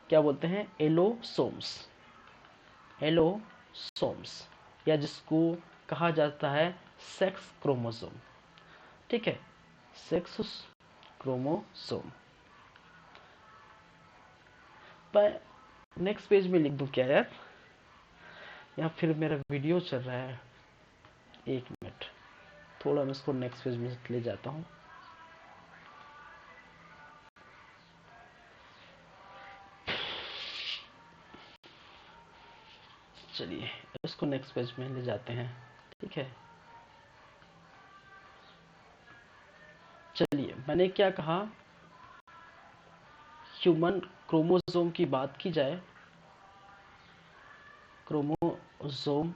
क्या बोलते हैं, एलोसोम्स। एलोसोम्स, या जिसको कहा जाता है सेक्स क्रोमोसोम। ठीक है, सेक्स क्रोमोसोम। पर नेक्स्ट पेज में लिख दूं क्या यार, या फिर मेरा वीडियो चल रहा है, एक मिनट, थोड़ा मैं इसको नेक्स्ट पेज में ले जाता हूँ। चलिए इसको नेक्स्ट पेज में ले जाते हैं। ठीक है, चलिए मैंने क्या कहा, ह्यूमन क्रोमोसोम की बात की जाए, क्रोमोसोम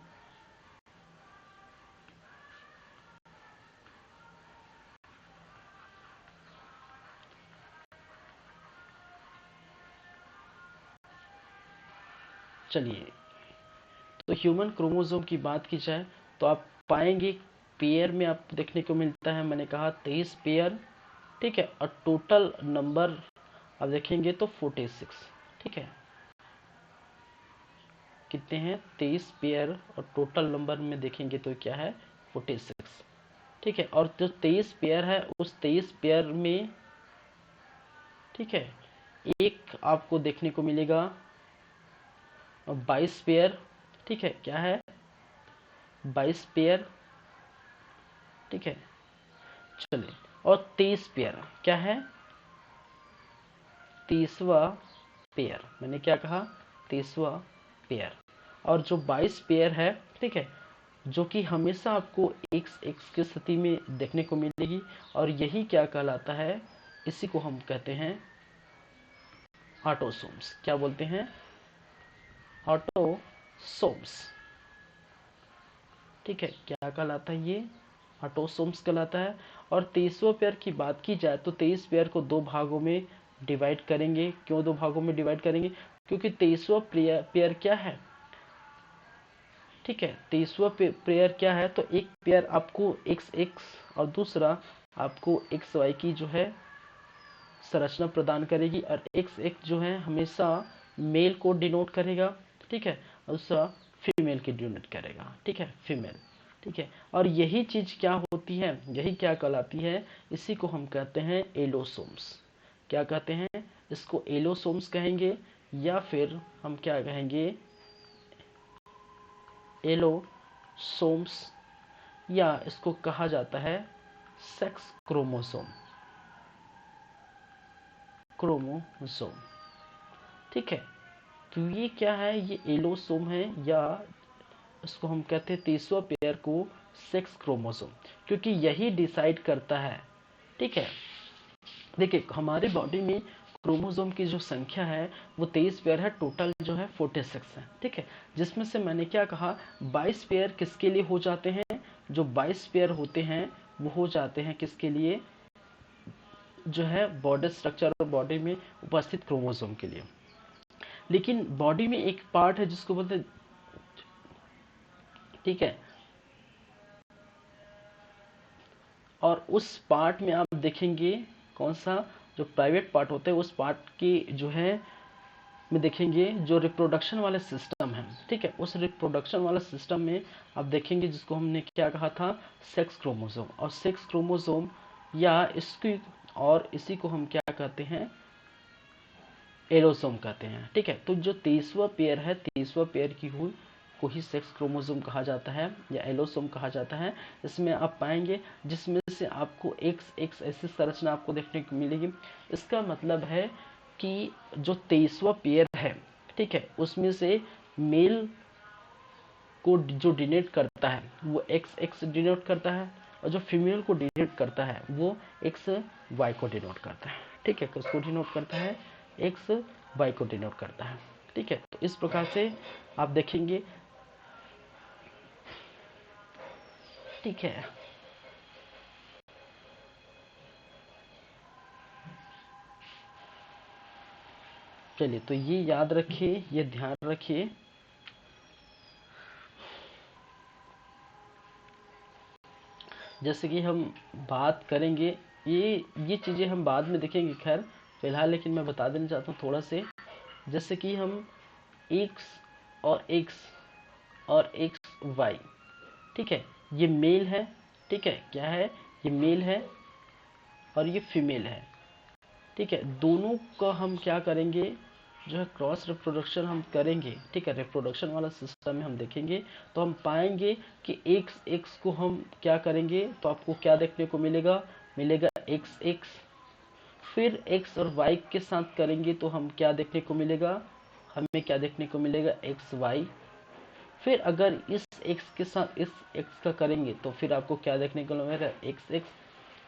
चलिए तो ह्यूमन क्रोमोसोम की बात की जाए तो आप पाएंगे पेयर में आपको देखने को मिलता है, मैंने कहा 23 पेयर। ठीक है, और टोटल नंबर आप देखेंगे तो 46। ठीक है, कितने हैं, 23 पेयर, और टोटल नंबर में देखेंगे तो क्या है, 46। ठीक है, और जो 23 पेयर है उस 23 पेयर में, ठीक है, एक आपको देखने को मिलेगा 22 पेयर। ठीक है, क्या है, 22 पेयर। ठीक है, चलिए, और 23 पेयर क्या है, 30वां पेयर। मैंने क्या कहा, 30वां पेयर। और जो 22 पेयर है, ठीक है, जो कि हमेशा आपको एक्स एक्स की स्थिति में देखने को मिलेगी, और यही क्या कहलाता है, इसी को हम कहते हैं ऑटोसोम्स। क्या बोलते हैं, ऑटोसोम्स। ठीक है, क्या कहलाता है ये, ऑटोसोम्स कहलाता है। और 23वां पेयर की बात की जाए तो 23 पेयर को दो भागों में डिवाइड करेंगे। क्यों दो भागों में डिवाइड करेंगे, क्योंकि 23वां पेयर क्या है, ठीक है, 23वां पेयर क्या है, तो एक पेयर आपको एक्स एक्स और दूसरा आपको एक्स वाई की जो है संरचना प्रदान करेगी, और एक्स एक्स जो है हमेशा मेल को डिनोट करेगा। ठीक है, और दूसरा फीमेल की डिनोट करेगा। ठीक है, फीमेल। ठीक है, और यही चीज क्या होती है, यही क्या कहलाती है, इसी को हम कहते हैं एलोसोम्स। क्या कहते हैं, इसको एलोसोम्स कहेंगे, या फिर हम क्या कहेंगे, एलोसोम्स, या इसको कहा जाता है सेक्स क्रोमोसोम। क्रोमोसोम। ठीक है, तो ये क्या है, ये एलोसोम है, या इसको हम कहते हैं 23वां पेयर को सेक्स क्रोमोसोम, क्योंकि यही डिसाइड करता है। ठीक है, देखिए हमारे बॉडी में क्रोमोसोम की जो संख्या है वो 23 पेयर है, टोटल जो है 46 है। ठीक है, जिसमें से मैंने क्या कहा, 22 पेयर किसके लिए हो जाते हैं, जो 22 पेयर होते हैं वो हो जाते हैं किसके लिए, जो है बॉडी स्ट्रक्चर और बॉडी में उपस्थित क्रोमोसोम के लिए। लेकिन बॉडी में एक पार्ट है जिसको बोलते हैं, ठीक है, और उस पार्ट में आप देखेंगे कौन सा, जो प्राइवेट पार्ट होते हैं उस पार्ट की जो है में देखेंगे जो रिप्रोडक्शन वाले सिस्टम है। ठीक है, उस रिप्रोडक्शन वाले सिस्टम में आप देखेंगे जिसको हमने क्या कहा था, सेक्स क्रोमोसोम। और सेक्स क्रोमोसोम या इसकी, और इसी को हम क्या कहते हैं, एलोसोम कहते हैं। ठीक है, तो जो 23वां पेयर है, 23वां पेयर की हुई को ही सेक्स क्रोमोसोम कहा जाता है या एलोसोम कहा जाता है। इसमें आप पाएंगे जिसमें से आपको एक्स एक्स ऐसी संरचना आपको देखने को मिलेगी। इसका मतलब है कि जो 23वां पेयर है, ठीक है, उसमें से मेल को जो डिनोट करता है वो एक्स एक्स डिनोट करता है, और जो फीमेल को डिनोट करता है वो एक्स वाई को डिनोट करता है। ठीक है, किसको डिनोट करता है, एक्स वाई को डिनोट करता है। ठीक है, तो इस प्रकार से आप देखेंगे। ठीक है, चलिए, तो ये याद रखिए, ये ध्यान रखिए। जैसे कि हम बात करेंगे, ये चीज़ें हम बाद में देखेंगे खैर, फिलहाल लेकिन मैं बता देना चाहता हूँ थोड़ा से। जैसे कि हम एक्स और एक्स और एक्स वाई, ठीक है, ये मेल है, ठीक है, क्या है, ये मेल है और ये फीमेल है, ठीक है। दोनों का हम क्या करेंगे, जो है क्रॉस रिप्रोडक्शन हम करेंगे, ठीक है। रिप्रोडक्शन वाला सिस्टम में हम देखेंगे तो हम पाएंगे कि एक्स एक्स को हम क्या करेंगे, तो आपको क्या देखने को मिलेगा, मिलेगा एक्स एक्स। फिर एक्स और वाई के साथ करेंगे तो हम क्या देखने को मिलेगा, हमें क्या देखने को मिलेगा, एक्स वाई। फिर अगर इस x के साथ इस x का करेंगे तो फिर आपको क्या देखने को मिलेगा, एक्स एक्स,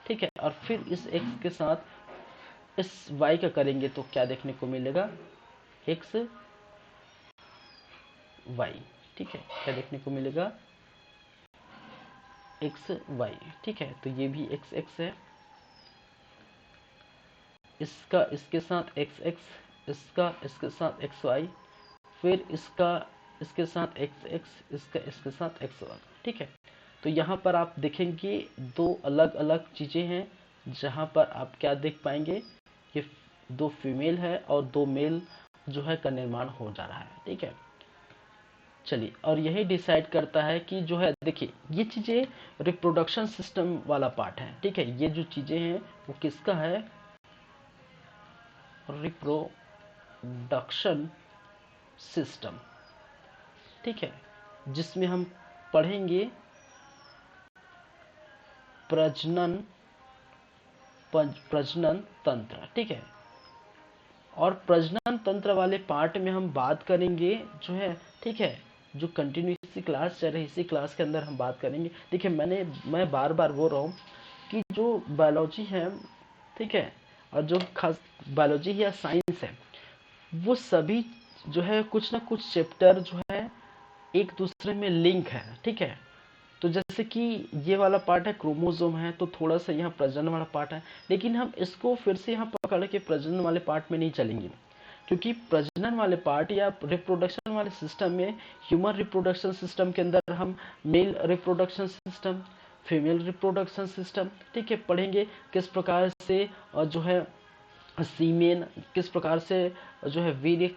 ठीक है। और फिर इस x के साथ इस y का करेंगे तो क्या देखने को मिलेगा, एक्स वाई, ठीक है, क्या देखने को मिलेगा, एक्स वाई, ठीक है। तो ये भी एक्स एक्स है, इसका इसके साथ एक्स एक्स, इसका इसके साथ एक्स वाई, फिर इसका इसके साथ एक्स एक्स, इसका इसके साथ एक्स वाई, ठीक है। तो यहाँ पर आप देखेंगे दो अलग अलग चीज़ें हैं, जहाँ पर आप क्या देख पाएंगे, ये दो फीमेल है और दो मेल जो है का निर्माण हो जा रहा है, ठीक है। चलिए, और यही डिसाइड करता है कि जो है, देखिए ये चीज़ें रिप्रोडक्शन सिस्टम वाला पार्ट है, ठीक है। ये जो चीज़ें हैं वो किसका है, रिप्रोडक्शन सिस्टम, ठीक है, जिसमें हम पढ़ेंगे प्रजनन प्रजनन तंत्र, ठीक है। और प्रजनन तंत्र वाले पार्ट में हम बात करेंगे जो है, ठीक है, जो कंटिन्यूसली क्लास चल रही है इसी क्लास के अंदर हम बात करेंगे। देखिए मैं बार बार बोल रहा हूँ कि जो बायोलॉजी है, ठीक है, और जो खास बायोलॉजी या साइंस है, वो सभी जो है कुछ ना कुछ चैप्टर जो है एक दूसरे में लिंक है, ठीक है। तो जैसे कि ये वाला पार्ट है क्रोमोसोम है, तो थोड़ा सा यहाँ प्रजनन वाला पार्ट है, लेकिन हम इसको फिर से यहाँ पकड़ के प्रजनन वाले पार्ट में नहीं चलेंगे, क्योंकि प्रजनन वाले पार्ट या रिप्रोडक्शन वाले सिस्टम में, ह्यूमन रिप्रोडक्शन सिस्टम के अंदर हम male reproduction system, female reproduction system, ठीक है, पढ़ेंगे किस प्रकार से जो है सीमेन, किस प्रकार से जो है वीर्य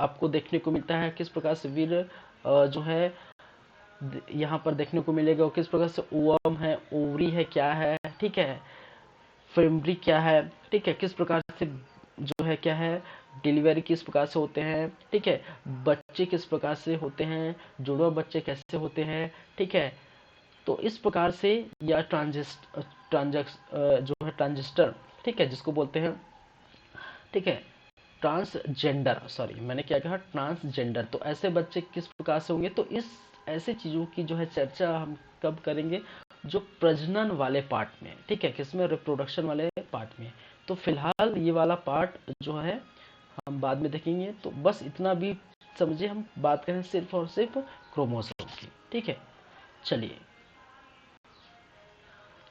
आपको देखने को मिलता है, किस प्रकार से वीर्य जो है यहाँ पर देखने को मिलेगा, किस प्रकार से ओवम है, ओवरी है, क्या है, ठीक है, फेमरी क्या है, ठीक है, किस प्रकार से जो है क्या है, डिलीवरी किस प्रकार से होते हैं, ठीक है, बच्चे किस प्रकार से होते हैं, जुड़वा बच्चे कैसे होते हैं, ठीक है। तो इस प्रकार से, या जो है ट्रांजिस्टर, ठीक है, जिसको बोलते हैं, ठीक है, ट्रांसजेंडर, सॉरी मैंने क्या कहा, ट्रांसजेंडर। तो ऐसे बच्चे किस प्रकार से होंगे, तो इस ऐसे चीज़ों की जो है चर्चा हम कब करेंगे, जो प्रजनन वाले पार्ट में, ठीक है, किसमें, रिप्रोडक्शन वाले पार्ट में। तो फिलहाल ये वाला पार्ट जो है हम बाद में देखेंगे। तो बस इतना भी समझिए, हम बात करें सिर्फ और सिर्फ क्रोमोसोम की, ठीक है। चलिए,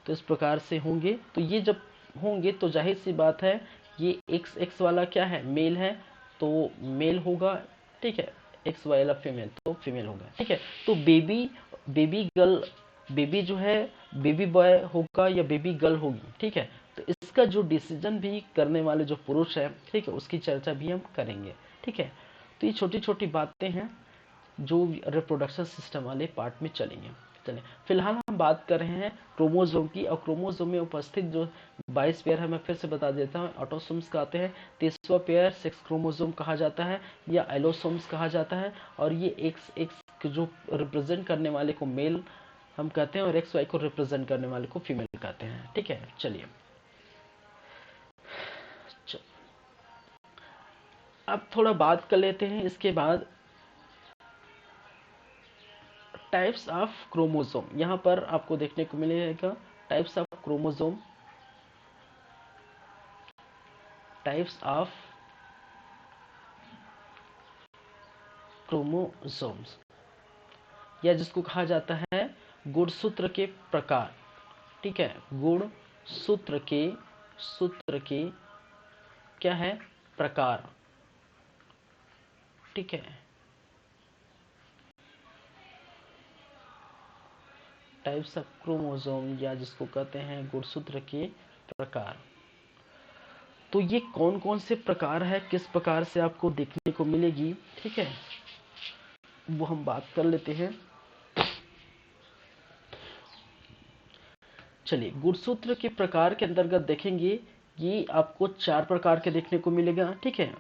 तो इस प्रकार से होंगे, तो ये जब होंगे तो जाहिर सी बात है, ये एक्स एक्स वाला क्या है, मेल है, तो मेल होगा, ठीक है, एक्स वाला फीमेल तो फीमेल होगा, ठीक है। तो बेबी बेबी गर्ल, बेबी जो है बेबी बॉय होगा या बेबी गर्ल होगी, ठीक है। तो इसका जो डिसीजन भी करने वाले जो पुरुष है, ठीक है, उसकी चर्चा भी हम करेंगे, ठीक है। तो ये छोटी छोटी बातें हैं जो रिप्रोडक्शन सिस्टम वाले पार्ट में चलेंगे। चलिए, फिलहाल हम बात कर रहे हैं क्रोमोसोम की, और क्रोमोसोम में उपस्थित जो 22 पेयर है, मैं फिर से बता देता हूँ, ऑटोसोम्स कहते हैं, 23वां पेयर सेक्स क्रोमोसोम कहा जाता है या एलोसोम्स कहा जाता है। और ये एक्स एक्स जो रिप्रेजेंट करने वाले को मेल हम कहते हैं, और एक्स वाई को रिप्रेजेंट करने वाले को फीमेल कहते हैं, ठीक है। चलिए, अब थोड़ा बात कर लेते हैं इसके बाद टाइप्स ऑफ क्रोमोसोम। यहाँ पर आपको देखने को मिलेगा types of chromosome, types of chromosomes, या जिसको कहा जाता है गुणसूत्र के प्रकार, ठीक है, गुण सूत्र के क्या है, प्रकार, ठीक है। टाइप्स ऑफ क्रोमोसोम या जिसको कहते हैं गुणसूत्र के प्रकार। तो ये कौन कौन से प्रकार है, किस प्रकार से आपको देखने को मिलेगी, ठीक है, वो हम बात कर लेते हैं। चलिए, गुणसूत्र के प्रकार के अंतर्गत देखेंगे, ये आपको 4 प्रकार के देखने को मिलेगा, ठीक है।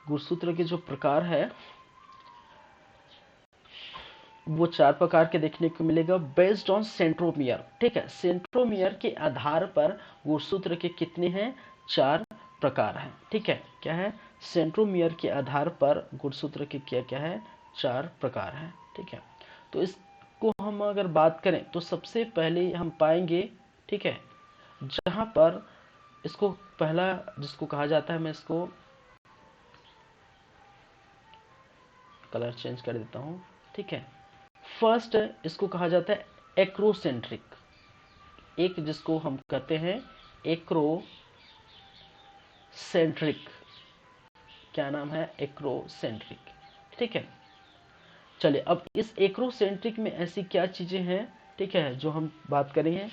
गुणसूत्र के जो प्रकार है वो 4 प्रकार के देखने को मिलेगा बेस्ड ऑन सेंट्रोमियर, ठीक है। सेंट्रोमियर के आधार पर गुणसूत्र के कितने हैं, 4 प्रकार हैं, ठीक है। क्या है, सेंट्रोमियर के आधार पर गुणसूत्र के क्या क्या है, 4 प्रकार हैं, ठीक है। तो इसको हम अगर बात करें तो सबसे पहले हम पाएंगे, ठीक है, जहां पर इसको पहला जिसको कहा जाता है, मैं इसको कलर चेंज कर देता हूं, ठीक है। फर्स्ट इसको कहा जाता है एक्रोसेंट्रिक, एक जिसको हम कहते हैं एक्रोसेंट्रिक, क्या नाम है, एक्रोसेंट्रिक, ठीक है। चलिए, अब इस एक्रोसेंट्रिक में ऐसी क्या चीजें हैं, ठीक है, जो हम बात करेंगे।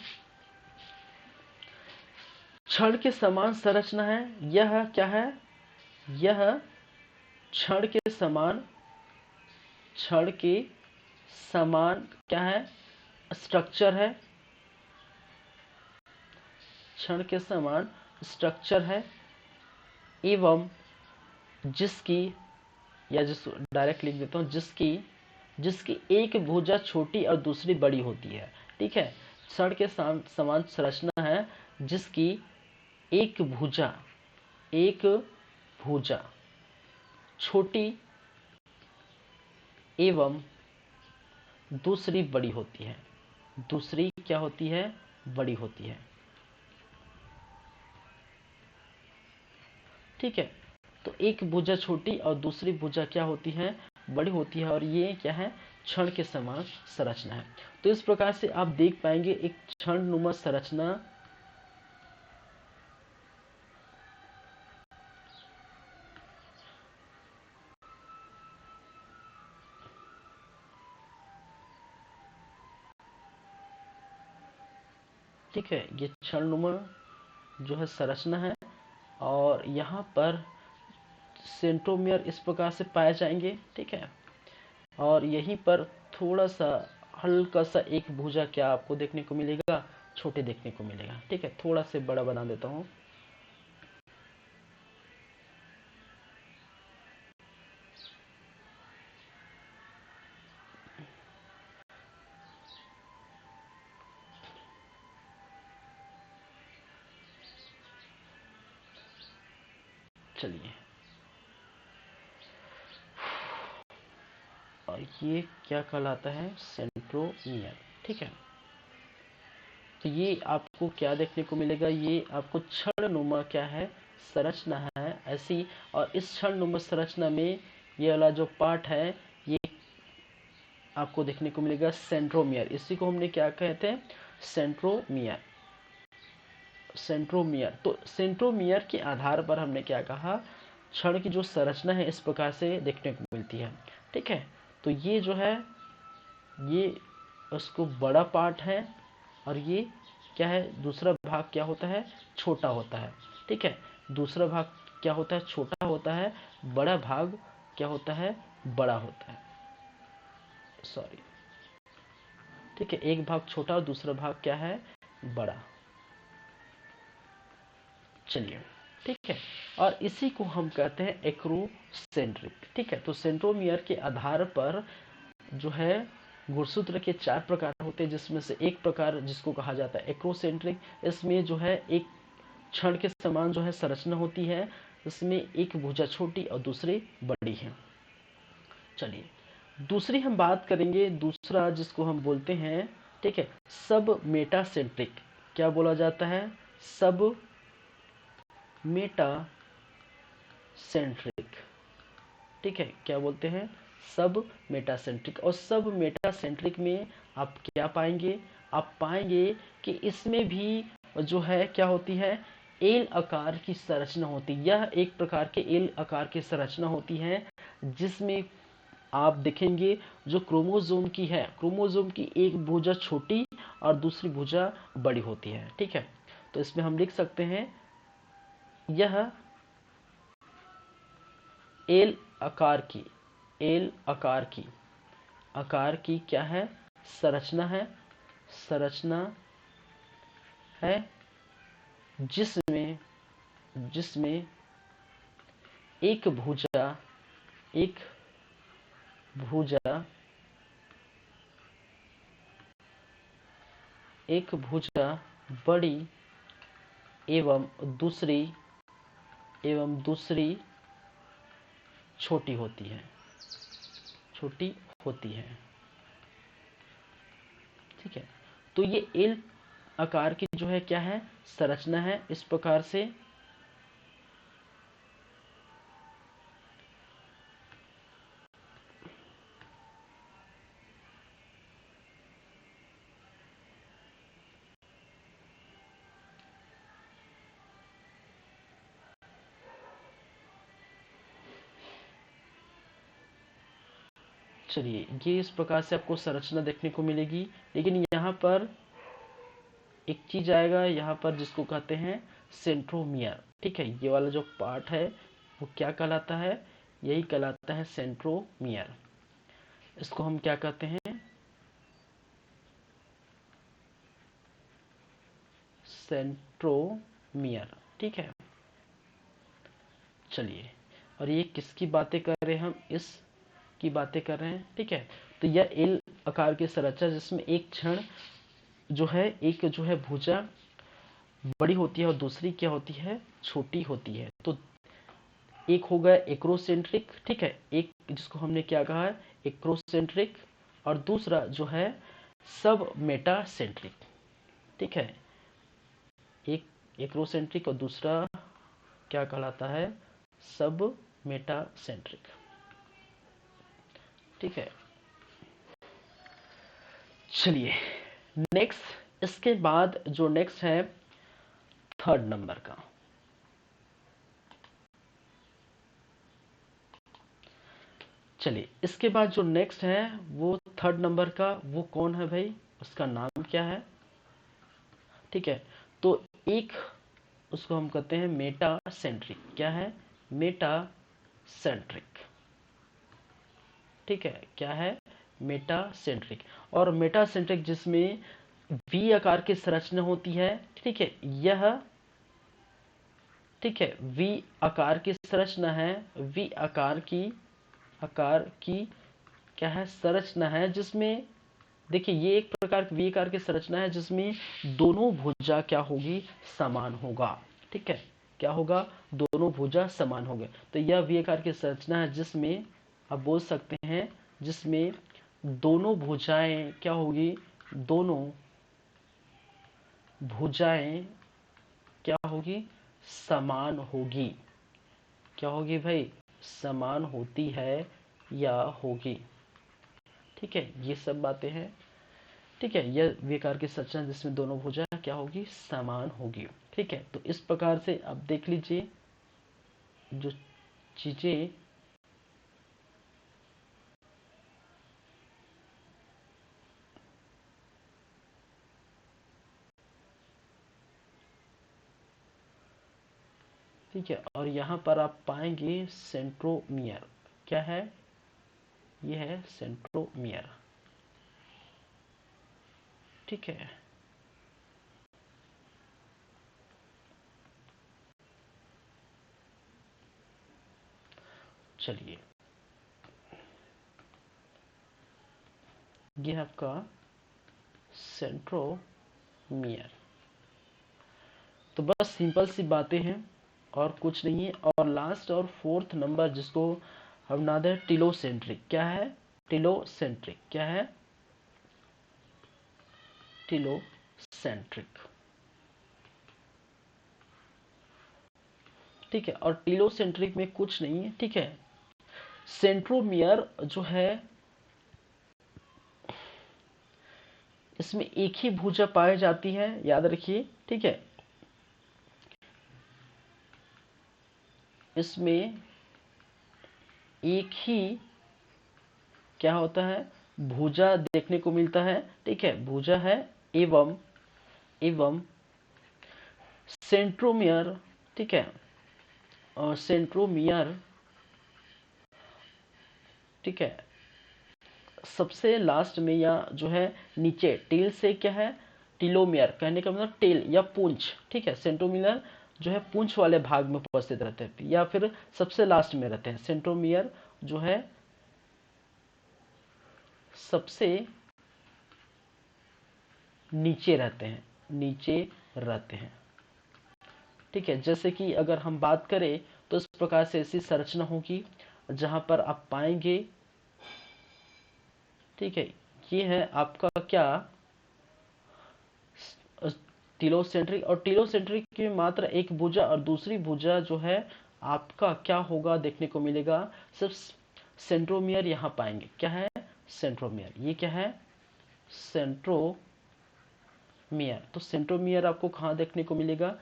क्षण के समान संरचना है, यह क्या है, यह क्षण के समान क्या है, स्ट्रक्चर है, क्षण के समान स्ट्रक्चर है, एवं जिसकी, या जिस डायरेक्ट लिख देता हूं, जिसकी एक भुजा छोटी और दूसरी बड़ी होती है, ठीक है। क्षण के समान संरचना है जिसकी एक भुजा छोटी एवं दूसरी बड़ी होती है, दूसरी क्या होती है, बड़ी होती है, ठीक है। तो एक भुजा छोटी और दूसरी भुजा क्या होती है, बड़ी होती है, और ये क्या है, क्षण के समान संरचना है। तो इस प्रकार से आप देख पाएंगे एक क्षणनुमा संरचना, ठीक है। ये क्षणनुमा जो है संरचना है, और यहाँ पर सेंट्रोमियर इस प्रकार से पाए जाएंगे, ठीक है। और यहीं पर थोड़ा सा हल्का सा एक भुजा क्या आपको देखने को मिलेगा, छोटे देखने को मिलेगा, ठीक है। थोड़ा से बड़ा बना देता हूँ, चलिए। और ये क्या कहलाता है, सेंट्रोमियर, ठीक है। तो ये आपको क्या देखने को मिलेगा, ये आपको क्षणनुमा क्या है, संरचना है ऐसी। और इस क्षणनुमा संरचना में ये वाला जो पार्ट है, ये आपको देखने को मिलेगा सेंट्रोमियर, इसी को हमने क्या कहते हैं, सेंट्रोमियर। तो सेंट्रोमियर के आधार पर हमने क्या कहा, क्षण की जो संरचना है इस प्रकार से देखने को मिलती है, ठीक है। तो ये जो है, ये उसको बड़ा पार्ट है, और ये क्या है, दूसरा भाग क्या होता है, छोटा होता है, ठीक है। दूसरा भाग क्या होता है, छोटा होता है, बड़ा भाग क्या होता है, बड़ा होता है, सॉरी, ठीक है। एक भाग छोटा और दूसरा भाग क्या है, बड़ा, चलिए, ठीक है। और इसी को हम कहते हैं एक्रोसेंट्रिक, ठीक है। तो सेंट्रोमियर के आधार पर जो है गुणसूत्र के 4 प्रकार होते हैं, जिसमें से एक प्रकार जिसको कहा जाता है एक्रोसेंट्रिक, इसमें जो है एक क्षण के समान जो है संरचना होती है, इसमें एक भुजा छोटी और दूसरी बड़ी है। चलिए, दूसरी हम बात करेंगे, दूसरा जिसको हम बोलते हैं, ठीक है, सब मेटासेंट्रिक। क्या बोला जाता है, सब मेटासेंट्रिक, ठीक है। क्या बोलते हैं, सब मेटासेंट्रिक। और सब मेटासेंट्रिक में आप क्या पाएंगे, आप पाएंगे कि इसमें भी जो है क्या होती है, एल आकार की संरचना होती है। यह एक प्रकार के एल आकार की संरचना होती है, जिसमें आप देखेंगे जो क्रोमोसोम की है, क्रोमोसोम की एक भुजा छोटी और दूसरी भुजा बड़ी होती है। ठीक है, तो इसमें हम लिख सकते हैं यह एल आकार की, एल आकार की क्या है, संरचना है, संरचना है जिसमें जिसमें एक भुजा एक भुजा बड़ी एवं दूसरी छोटी होती है, ठीक है। तो ये एल आकार की जो है क्या है, संरचना है। इस प्रकार से चलिए, ये इस प्रकार से आपको संरचना देखने को मिलेगी। लेकिन यहाँ पर एक चीज आएगा यहाँ पर जिसको कहते हैं सेंट्रोमियर। ठीक है, ये वाला जो पार्ट है वो क्या कहलाता है, यही कहलाता है सेंट्रोमियर। इसको हम क्या कहते हैं, सेंट्रोमियर। ठीक है, चलिए, और ये किसकी बातें कर रहे हैं, हम इस की बातें कर रहे हैं। ठीक है, तो यह एल आकार की संरचना जिसमें एक जो है भुजा बड़ी होती है और दूसरी क्या होती है, छोटी होती है। तो एक हो गया एक्रोसेंट्रिक, ठीक है, एक जिसको हमने क्या कहा है, एक्रोसेंट्रिक, और दूसरा जो है सब मेटासेंट्रिक। ठीक है, एक एक्रोसेंट्रिक और दूसरा क्या कहलाता है, सब मेटासेंट्रिक। ठीक है, चलिए नेक्स्ट, इसके बाद जो नेक्स्ट है थर्ड नंबर का। चलिए, इसके बाद जो नेक्स्ट है वो थर्ड नंबर का, वो कौन है भाई, उसका नाम क्या है। ठीक है, तो एक उसको हम कहते हैं मेटा सेंट्रिक। क्या है, मेटा सेंट्रिक। ठीक है, क्या है, मेटा सेंट्रिक। और मेटा सेंट्रिक जिसमें वी आकार की संरचना होती है। ठीक है, यह ठीक है वी आकार की संरचना है, वी आकार की क्या है, संरचना है, जिसमें देखिए ये एक प्रकार की वी आकार की संरचना है जिसमें दोनों भुजा क्या होगी, समान होगा। ठीक है, क्या होगा, दोनों भुजा समान होंगे। तो यह वी आकार की संरचना है जिसमें आप बोल सकते हैं जिसमें दोनों भुजाएं क्या होगी, दोनों भुजाएं क्या होगी, समान होगी। क्या होगी भाई, समान होती है या होगी। ठीक है, ये सब बातें हैं। ठीक है, यह विकार की संरचना जिसमें दोनों भुजा क्या होगी, समान होगी। ठीक है, तो इस प्रकार से आप देख लीजिए जो चीजें ठीक है, और यहाँ पर आप पाएंगे सेंट्रोमियर। क्या है, ये है सेंट्रोमियर। ठीक है, चलिए, ये आपका सेंट्रोमियर। तो बस सिंपल सी बातें हैं और कुछ नहीं है। और लास्ट और फोर्थ नंबर जिसको हम नाम दें टिलोसेंट्रिक। क्या है, टिलोसेंट्रिक। क्या है, टिलोसेंट्रिक। ठीक है, और टिलोसेंट्रिक में कुछ नहीं है। ठीक है, सेंट्रोमियर जो है इसमें एक ही भुजा पाई जाती है, याद रखिए। ठीक है, इसमें एक ही क्या होता है, भुजा देखने को मिलता है। ठीक है, भुजा है एवं एवं सेंट्रोमियर। ठीक है, और सेंट्रोमियर, ठीक है, सबसे लास्ट में या जो है नीचे टेल से क्या है, टीलोमियर कहने का मतलब टेल या पूंछ। ठीक है, सेंट्रोमियर जो है पूंछ वाले भाग में उपस्थित रहते हैं या फिर सबसे लास्ट में रहते हैं। सेंट्रोमियर जो है सबसे नीचे रहते हैं, नीचे रहते हैं। ठीक है, जैसे कि अगर हम बात करें तो इस प्रकार से ऐसी संरचना होगी जहां पर आप पाएंगे, ठीक है, ये है आपका क्या, टीलोसेंट्रिक। और टीलोसेंट्रिक की मात्र एक भुजा और दूसरी भुजा जो है आपका क्या होगा देखने को मिलेगा, सिर्फ सेंट्रोमियर यहाँ पाएंगे। क्या है, सेंट्रोमियर। ये क्या है, सेंट्रोमियर। तो सेंट्रोमियर आपको कहाँ देखने को मिलेगा,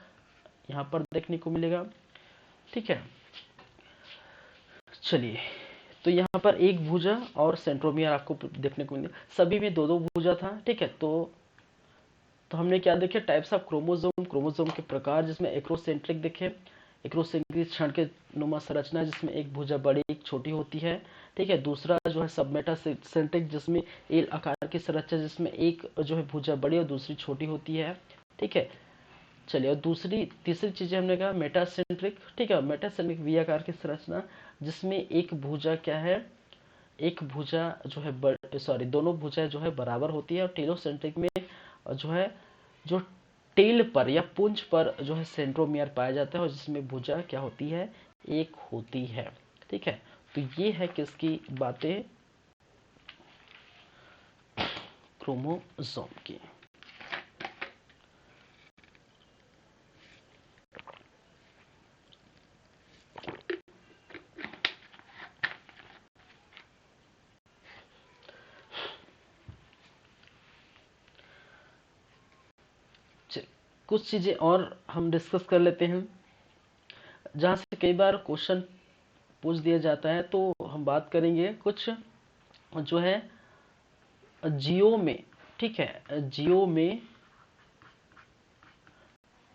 यहाँ पर देखने को मिलेगा। ठीक है, चलिए, तो यहाँ पर एक भुजा और सेंट्रोमियर आपको देखने को मिलेगा, सभी में दो दो भुजा था। ठीक है, तो हमने क्या देखे, टाइप्स ऑफ क्रोमोसोम, क्रोमोसोम के प्रकार, जिसमें एक्रोसेंट्रिक देखे, एक्रोसेंट्रिक क्षण के नुमा संरचना जिसमें एक भुजा बड़ी एक छोटी होती है। ठीक है, दूसरा जो है सबमेटासेंट्रिक जिसमें एल आकार की संरचना जिसमें एक जो है भुजा बड़ी और दूसरी छोटी होती है। ठीक है, चलिए, और तीसरी चीजें हमने कहा मेटासेंट्रिक। ठीक है, मेटासेंट्रिक वी आकार की संरचना जिसमें एक भुजा क्या है, एक भुजा जो है सॉरी दोनों भुजा जो है बराबर होती है। और टेलोसेंट्रिक में जो है जो टेल पर या पुंज पर जो है सेंट्रोमियर पाया जाता है और जिसमें भुजा क्या होती है, एक होती है। ठीक है, तो ये है किसकी बातें, क्रोमोसोम की। कुछ चीजें और हम डिस्कस कर लेते हैं जहां से कई बार क्वेश्चन पूछ दिया जाता है। तो हम बात करेंगे कुछ जो है जियो में। ठीक है, जियो में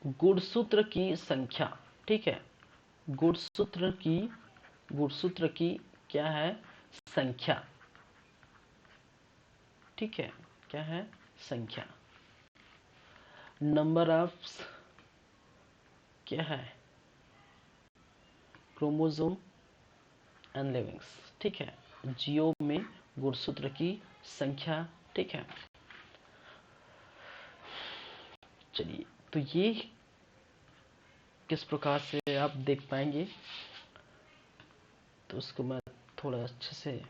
गुणसूत्र की संख्या। ठीक है, गुणसूत्र की गुणसूत्र की क्या है, संख्या। ठीक है, क्या है, संख्या। नंबर ऑफ क्या है, क्रोमोसोम एंड लिविंग्स। ठीक है, जियो में गुणसूत्र की संख्या। ठीक है, चलिए, तो ये किस प्रकार से आप देख पाएंगे, तो उसको मैं थोड़ा अच्छे से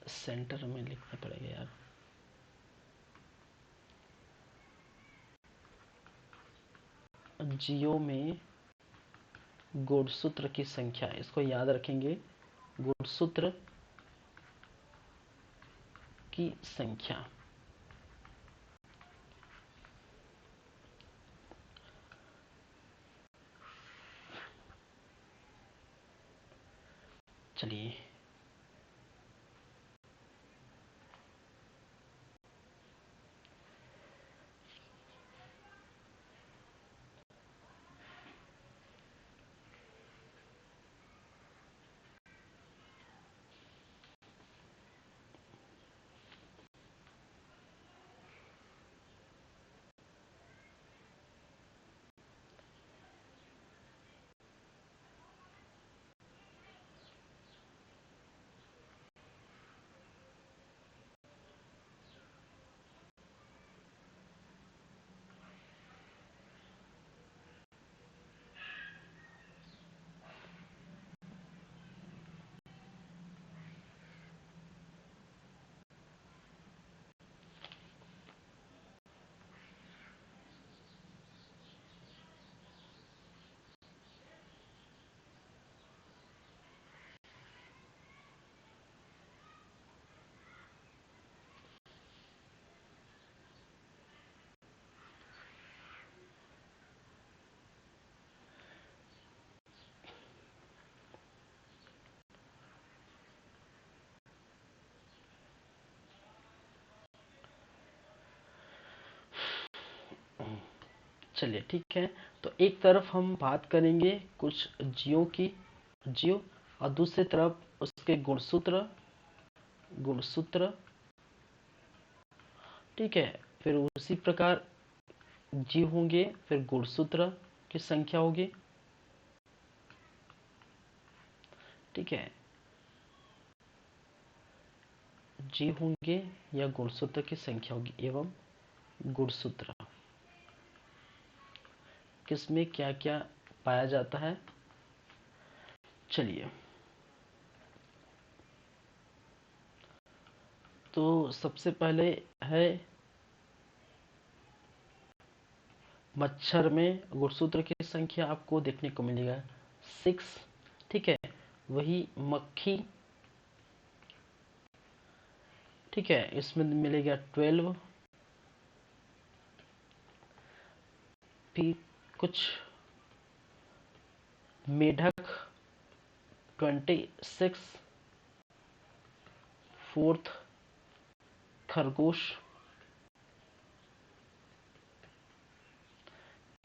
सेंटर में लिखना पड़ेगा यार। जियो में गुणसूत्र की संख्या, इसको याद रखेंगे, गुणसूत्र की संख्या। चलिए, चलिए ठीक है। तो एक तरफ हम बात करेंगे कुछ जीवों की, जीव, और दूसरी तरफ उसके गुणसूत्र, गुणसूत्र, ठीक है। फिर उसी प्रकार जीव होंगे, फिर गुणसूत्र की संख्या होगी, ठीक है। जीव होंगे या गुणसूत्र की संख्या होगी, एवं गुणसूत्र किसमें क्या क्या पाया जाता है। चलिए, तो सबसे पहले है मच्छर में गुणसूत्र की संख्या आपको देखने को मिलेगा 6, ठीक है। वही मक्खी, ठीक है, इसमें मिलेगा 12। फिर कुछ मेढक 26, फोर्थ खरगोश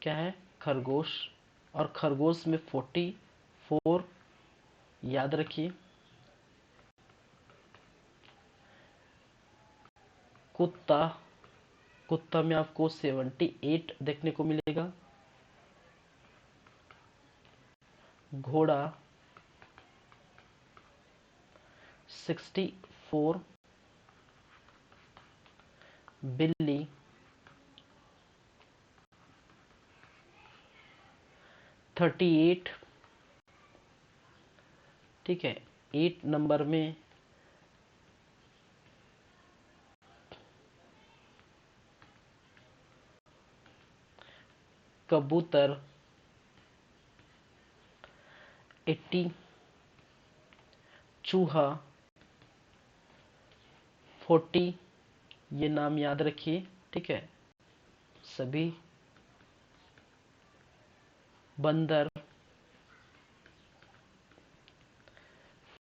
क्या है, खरगोश, और खरगोश में 44, याद रखिए। कुत्ता, कुत्ता में आपको 78 देखने को मिलेगा। घोड़ा 64, बिल्ली 38, ठीक है। 8 नंबर में कबूतर 80, चूहा 40, ये नाम याद रखिए, ठीक है सभी। बंदर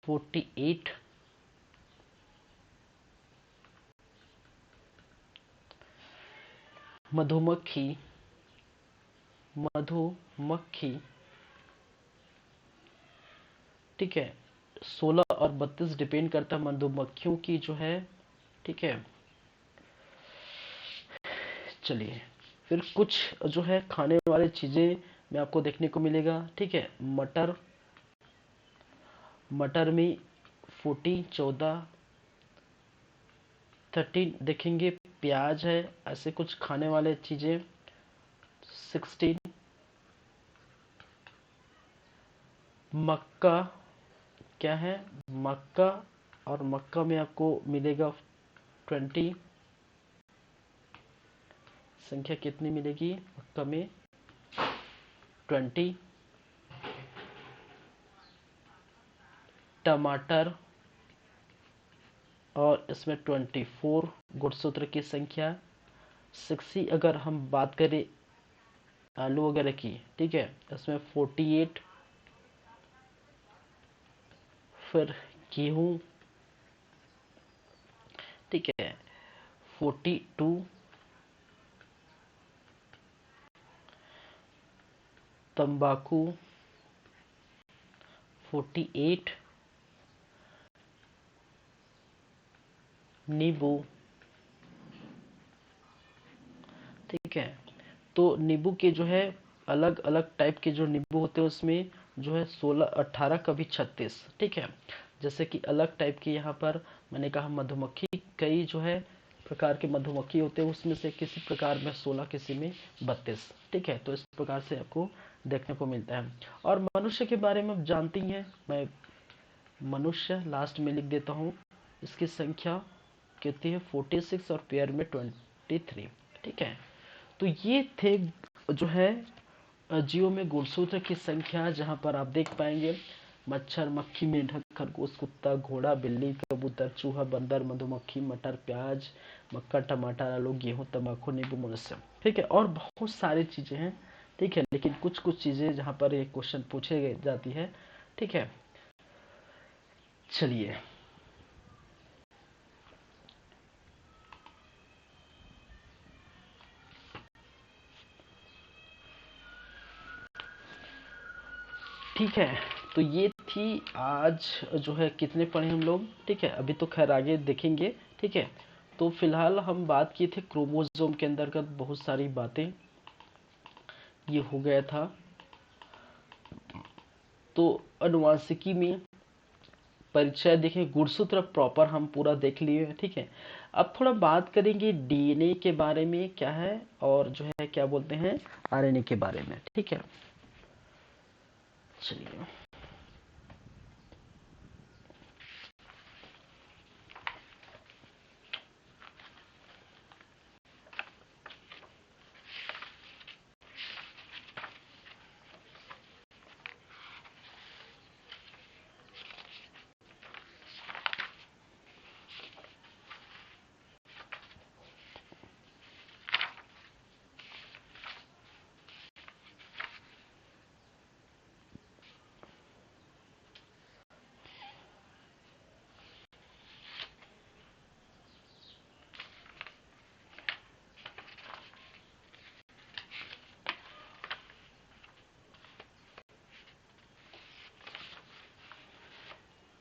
48, मधुमक्खी, मधुमक्खी, ठीक है 16 और 32 डिपेंड करता है मधुमक्खियों की जो है, ठीक है। चलिए, फिर कुछ जो है खाने वाली चीजें में आपको देखने को मिलेगा, ठीक है। मटर, मटर में 14, 14, 13 देखेंगे। प्याज है, ऐसे कुछ खाने वाले चीजें 16। मक्का क्या है, मक्का, और मक्का में आपको मिलेगा 20, संख्या कितनी मिलेगी मक्का में 20। टमाटर, और इसमें 24 गुणसूत्र की संख्या। 60 अगर हम बात करें आलू वगैरह की, ठीक है, इसमें 48। फिर गेहूं, ठीक है 42। तंबाकू 48। नींबू, ठीक है। तो नींबू के जो है अलग अलग टाइप के जो नींबू होते हैं उसमें जो है 16, 18, कभी 36, ठीक है। जैसे कि अलग टाइप के यहाँ पर मैंने कहा मधुमक्खी, कई जो है प्रकार के मधुमक्खी होते हैं, उसमें से किसी प्रकार में 16, किसी में 32, ठीक है। तो इस प्रकार से आपको देखने को मिलता है। और मनुष्य के बारे में आप जानती हैं, मैं मनुष्य लास्ट में लिख देता हूँ। इसकी संख्या कितनी है 46 और पेयर में 23, ठीक है। तो ये थे जो है जीवों में गुणसूत्र की संख्या, जहां पर आप देख पाएंगे मच्छर, मक्खी, मेंढक, खरगोश, कुत्ता, घोड़ा, बिल्ली, कबूतर, चूहा, बंदर, मधुमक्खी, मटर, प्याज, मक्का, टमाटर, आलू, गेहूं, तंबाकू, नींबू, मनुष्य, ठीक है। और बहुत सारी चीजें हैं, ठीक है। लेकिन कुछ कुछ चीजें जहां पर ये क्वेश्चन पूछे जाती है, ठीक है। चलिए, ठीक है, तो ये थी आज जो है कितने पढ़े हम लोग। ठीक है, अभी तो खैर आगे देखेंगे। ठीक है, तो फिलहाल हम बात किए थे क्रोमोसोम के अंतर्गत बहुत सारी बातें, ये हो गया था। तो अनुवांशिकी में परिचय देखें, गुणसूत्र प्रॉपर हम पूरा देख लिए। ठीक है, अब थोड़ा बात करेंगे डीएनए के बारे में क्या है, और जो है क्या बोलते हैं आरएनए के बारे में। ठीक है, चलिए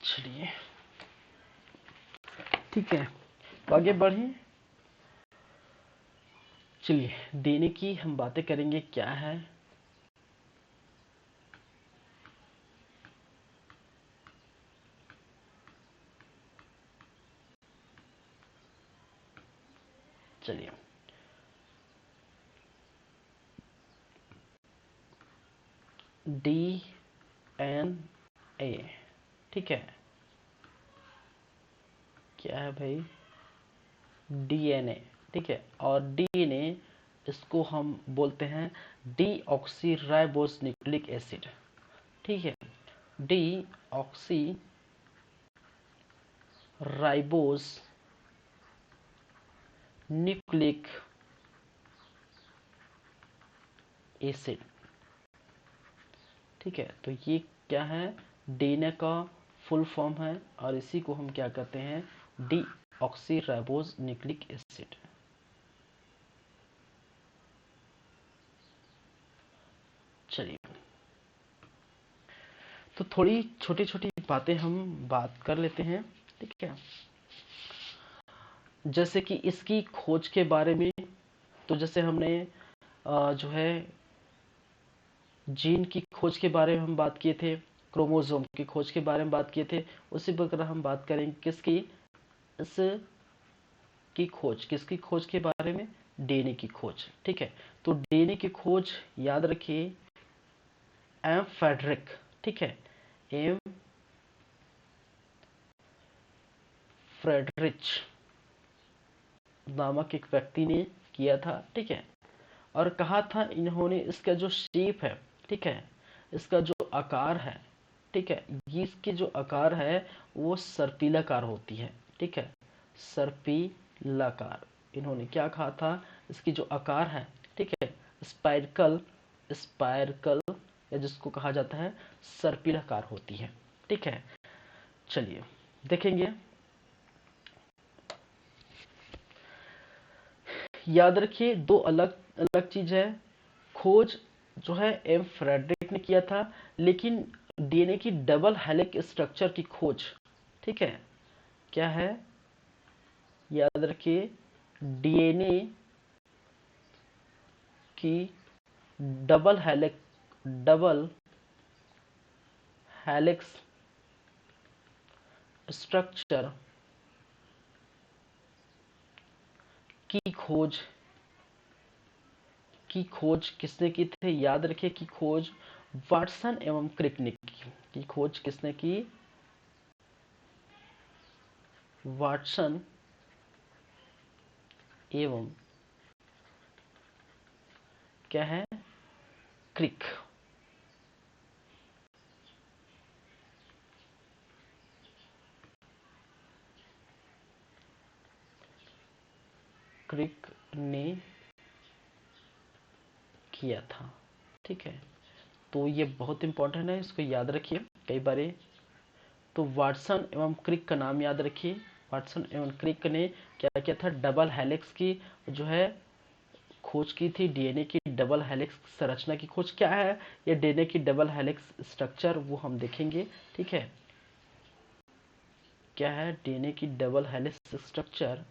चलिए ठीक है, तो आगे बढ़े। चलिए डीएनए की हम बातें करेंगे क्या है। चलिए डी एन ए, ठीक है, क्या है भाई डीएनए। ठीक है, और डीएनए इसको हम बोलते हैं डीऑक्सीराइबोस न्यूक्लिक एसिड। ठीक है, डीऑक्सी राइबोस न्यूक्लिक एसिड। ठीक है, तो ये क्या है, डीएनए का फुल फॉर्म है, और इसी को हम क्या कहते हैं डीऑक्सीराइबोस न्यूक्लिक एसिड। चलिए, तो थोड़ी छोटी छोटी बातें हम बात कर लेते हैं। ठीक है, जैसे कि इसकी खोज के बारे में, तो जैसे हमने जो है जीन की खोज के बारे में हम बात किए थे, क्रोमोसोम की खोज के बारे में बात किए थे, उसी प्रकार हम बात करेंगे किसकी, इस की खोज, किसकी खोज के बारे में, डीएनए की खोज। ठीक है, तो डीएनए की खोज याद रखिए एम फेडरिक। ठीक है, एम फ्रेडरिच नामक एक व्यक्ति ने किया था। ठीक है, और कहा था इन्होंने इसका जो शेप है, ठीक है, इसका जो आकार है, ठीक है, ये इसकी जो आकार है वो सर्पिलाकार होती है। ठीक है, सर्पिलाकार, इन्होंने क्या कहा था, इसकी जो आकार है, ठीक है, स्पाइरकल, स्पाइरकल या जिसको कहा जाता है सर्पिलाकार होती है। ठीक है, चलिए देखेंगे। याद रखिए दो अलग अलग चीज है, खोज जो है एम फ्रेडरिक ने किया था, लेकिन डीएनए की डबल हेलिक्स स्ट्रक्चर की खोज, ठीक है, क्या है, याद रखिए डीएनए की डबल हेलिक्स स्ट्रक्चर की खोज, किसने की थी, याद रखिए की खोज वाटसन एवं क्रिक ने की खोज किसने की, वाटसन एवं क्या है क्रिक। क्रिक ने किया था। ठीक है, तो ये बहुत इंपॉर्टेंट है, इसको याद रखिए कई बार। तो वाटसन एवं क्रिक का नाम याद रखिए, वाटसन एवं क्रिक ने क्या किया था, डबल हेलिक्स की जो है खोज की थी, डीएनए की डबल हेलिक्स संरचना की खोज। क्या है ये डीएनए की डबल हेलिक्स स्ट्रक्चर, वो हम देखेंगे। ठीक है, क्या है डीएनए की डबल हेलिक्स स्ट्रक्चर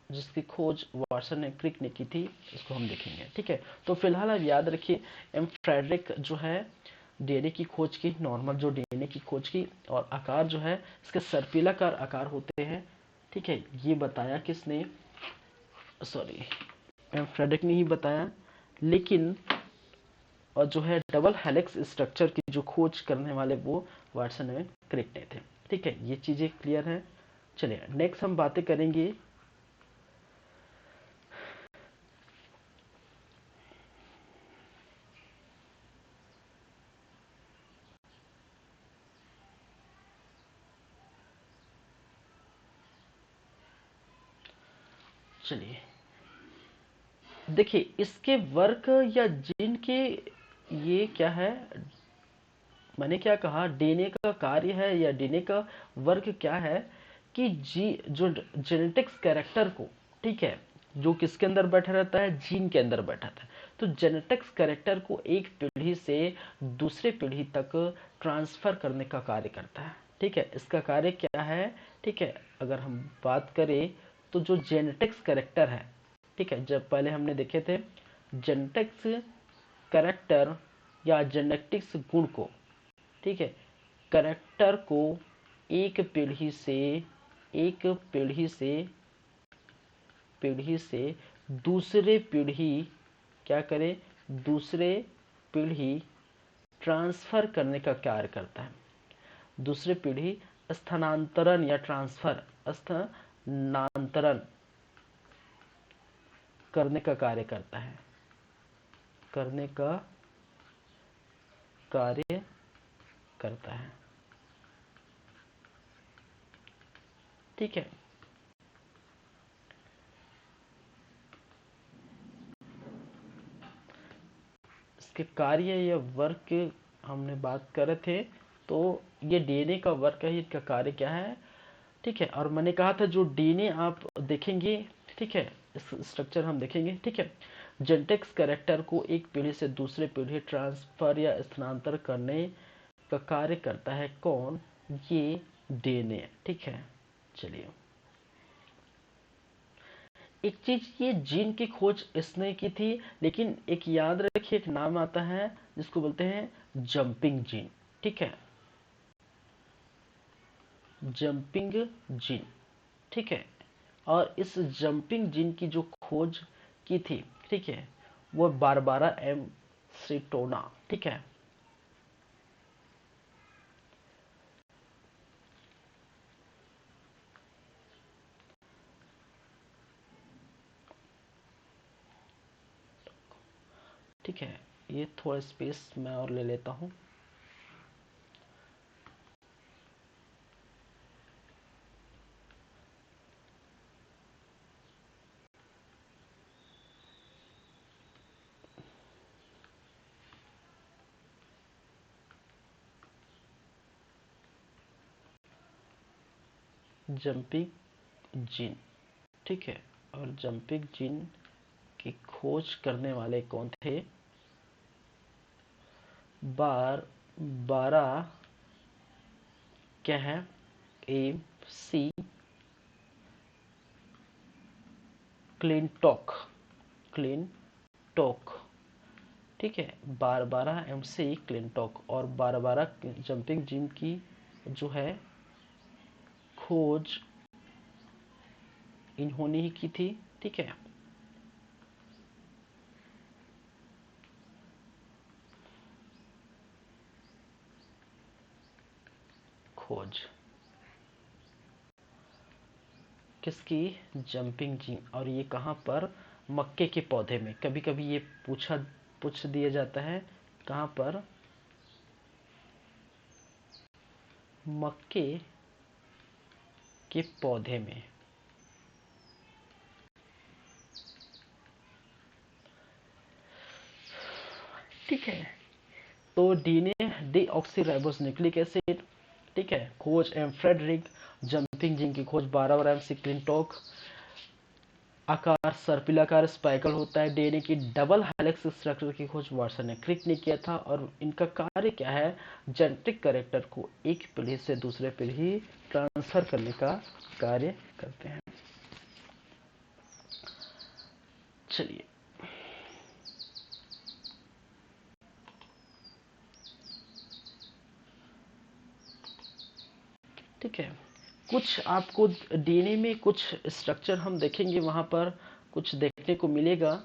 जिसकी खोज वाटसन ने क्रिक ने की थी, इसको हम देखेंगे। ठीक है, तो फिलहाल आप याद रखिए एम फ्रेडरिक जो है डीएनए की खोज की, नॉर्मल जो डीएनए की खोज की, और आकार जो है इसके सर्पिलाकार आकार होते हैं। ठीक है, ये बताया किसने, सॉरी एम फ्रेडरिक ने ही बताया, लेकिन और जो है डबल हेलिक्स स्ट्रक्चर की जो खोज करने वाले वो वाटसन एवं क्रिक ने थे। ठीक है, ये चीजें क्लियर है। चलिए नेक्स्ट हम बातें करेंगे चलिए देखिए इसके वर्क या जीन के, ये क्या है, मैंने क्या कहा डीएनए का कार्य है या डीएनए का वर्क क्या है कि जी जो जेनेटिक्स कैरेक्टर को, ठीक है, जो किसके अंदर बैठा रहता है, जीन के अंदर बैठा रहता है, तो जेनेटिक्स कैरेक्टर को एक पीढ़ी से दूसरे पीढ़ी तक ट्रांसफर करने का कार्य करता है। ठीक है, इसका कार्य क्या है, ठीक है, अगर हम बात करें तो जो जेनेटिक्स कैरेक्टर है, ठीक है, जब पहले हमने देखे थे जेनेटिक्स कैरेक्टर या जेनेटिक्स गुण को, ठीक है, करेक्टर को एक पीढ़ी से एक पीढ़ी से दूसरे पीढ़ी क्या करे, दूसरे पीढ़ी ट्रांसफर करने का कार्य करता है। दूसरे पीढ़ी स्थानांतरण या ट्रांसफर, स्थानांतरण करने का कार्य करता है, करने का कार्य करता है। ठीक है, इसके कार्य या वर्क हमने बात कर रहे थे, तो ये डीएनए का वर्क है, इसका कार्य क्या है। ठीक है, और मैंने कहा था जो डीएनए आप देखेंगे, ठीक है, इस स्ट्रक्चर हम देखेंगे। ठीक है, जेनेटिक्स कैरेक्टर को एक पीढ़ी से दूसरे पीढ़ी ट्रांसफर या स्थानांतर करने का कार्य करता है कौन, ये डीएनए। ठीक है, चलिए एक चीज, ये जीन की खोज इसने की थी, लेकिन एक याद रखिए एक नाम आता है जिसको बोलते हैं जंपिंग जीन। ठीक है, जंपिंग जीन। ठीक है, और इस जंपिंग जीन की जो खोज की थी, ठीक है, वो बारबारा एम सिटोना। ठीक है, ठीक है, ये थोड़ा स्पेस मैं और ले लेता हूं। जंपिंग जीन, ठीक है, और जंपिंग जीन की खोज करने वाले कौन थे, बार बारा क्या है, ए सी क्लिंटॉक, क्लिंटॉक। ठीक है, बारबारा एम सी क्लिंटॉक और बारबारा जंपिंग जिम की जो है खोज इन्होंने ही की थी। ठीक है, खोज किसकी, जंपिंग जिम, और ये कहाँ पर, मक्के के पौधे में। कभी कभी ये पूछ दिया जाता है कहाँ पर, मक्के के पौधे में। ठीक है, तो डीएनए डीऑक्सीराइबोन्यूक्लिक एसिड, ठीक है, खोज एम फ्रेडरिक, जंपिंग जिन की खोज बारबारा एम सी क्लिंटॉक, आकार सर्पिलाकार स्पाइकल होता है। डीएनए की डबल हेलिक्स स्ट्रक्चर की खोज वाटसन ने क्रिक ने किया था और इनका कार्य क्या है, जेनेटिक कैरेक्टर को एक पीढ़ी से दूसरे पीढ़ी ट्रांसफर करने का कार्य करते हैं। चलिए ठीक है, कुछ आपको डीएनए में कुछ स्ट्रक्चर हम देखेंगे, वहां पर कुछ देखने को मिलेगा।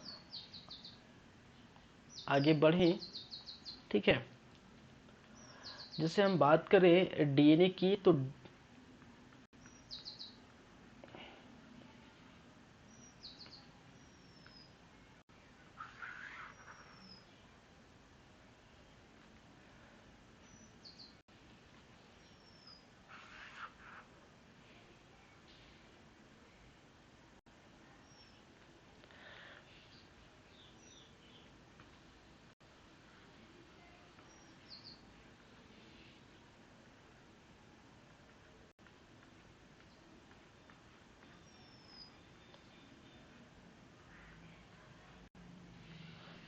आगे बढ़ें। ठीक है, जैसे हम बात करें डीएनए की तो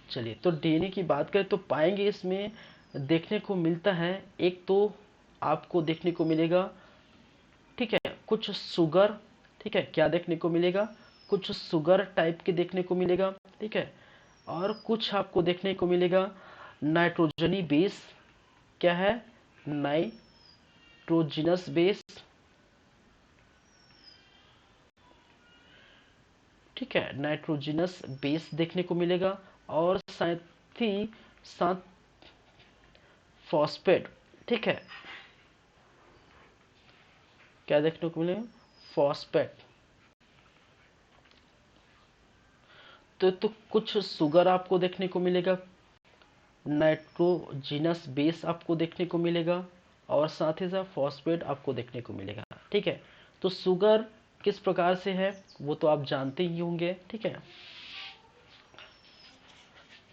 चलिए, तो डीएनए की बात करें तो पाएंगे इसमें देखने को मिलता है, एक तो आपको देखने को मिलेगा, ठीक है, कुछ शुगर, ठीक है, क्या देखने को मिलेगा, कुछ शुगर टाइप के देखने को मिलेगा, ठीक है, और कुछ आपको देखने को मिलेगा नाइट्रोजनी बेस, क्या है, नाइट्रोजिनस बेस, ठीक है, नाइट्रोजिनस बेस देखने को मिलेगा, और साथ ही साथ फॉस्फेट, ठीक है, क्या देखने को मिलेगा, फॉस्फेट। तो कुछ शुगर आपको देखने को मिलेगा, नाइट्रोजिनस बेस आपको देखने को मिलेगा, और साथ ही साथ फॉस्फेट आपको देखने को मिलेगा। ठीक है, तो शुगर किस प्रकार से है वो तो आप जानते ही होंगे। ठीक है,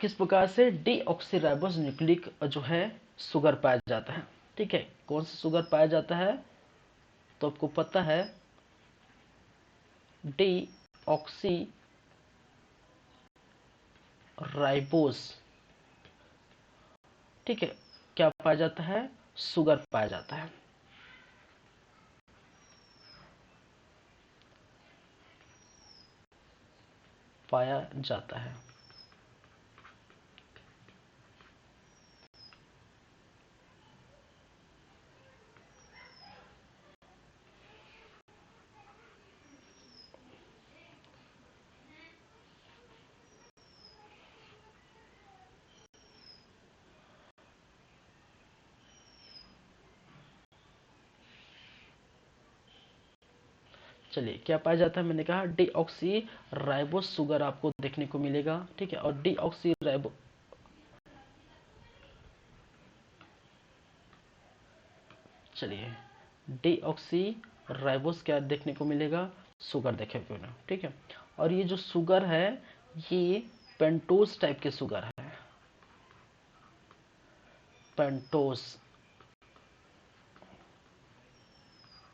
किस प्रकार से डीऑक्सीराइबोस न्यूक्लिक जो है शुगर पाया जाता है। ठीक है, कौन सा शुगर पाया जाता है, तो आपको पता है डीऑक्सी राइबोस, ठीक है, क्या पाया जाता है, शुगर पाया जाता है। पाया जाता है। चलिए, क्या पाया जाता है, मैंने कहा डीऑक्सी राइबोस शुगर आपको देखने को मिलेगा। ठीक है, और डीऑक्सी राइबो, चलिए, डीऑक्सी राइबोस क्या देखने को मिलेगा, शुगर देखे को ना। ठीक है, और ये जो शुगर है ये पेंटोस टाइप के शुगर है, पेंटोस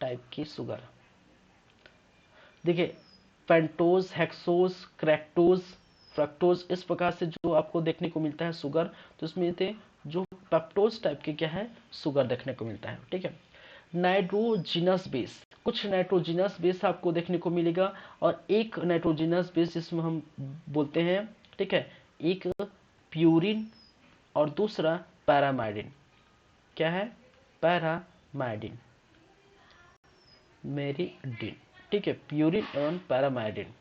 टाइप की शुगर। देखिए, पेंटोज, हेक्सोज, क्रैक्टोज, फ्रक्टोज, इस प्रकार से जो आपको देखने को मिलता है शुगर, तो इसमें थे जो पेप्टोज टाइप के क्या है, शुगर देखने को मिलता है। ठीक है, नाइट्रोजिनस बेस, कुछ नाइट्रोजिनस बेस आपको देखने को मिलेगा, और एक नाइट्रोजिनस बेस जिसमें हम बोलते हैं, ठीक है, एक प्यूरिन और दूसरा पैरामाइडिन, क्या है, पैरामाइडिन, मेरिडिन। ठीक है, प्यूरिन एवं पैरामाइडिन,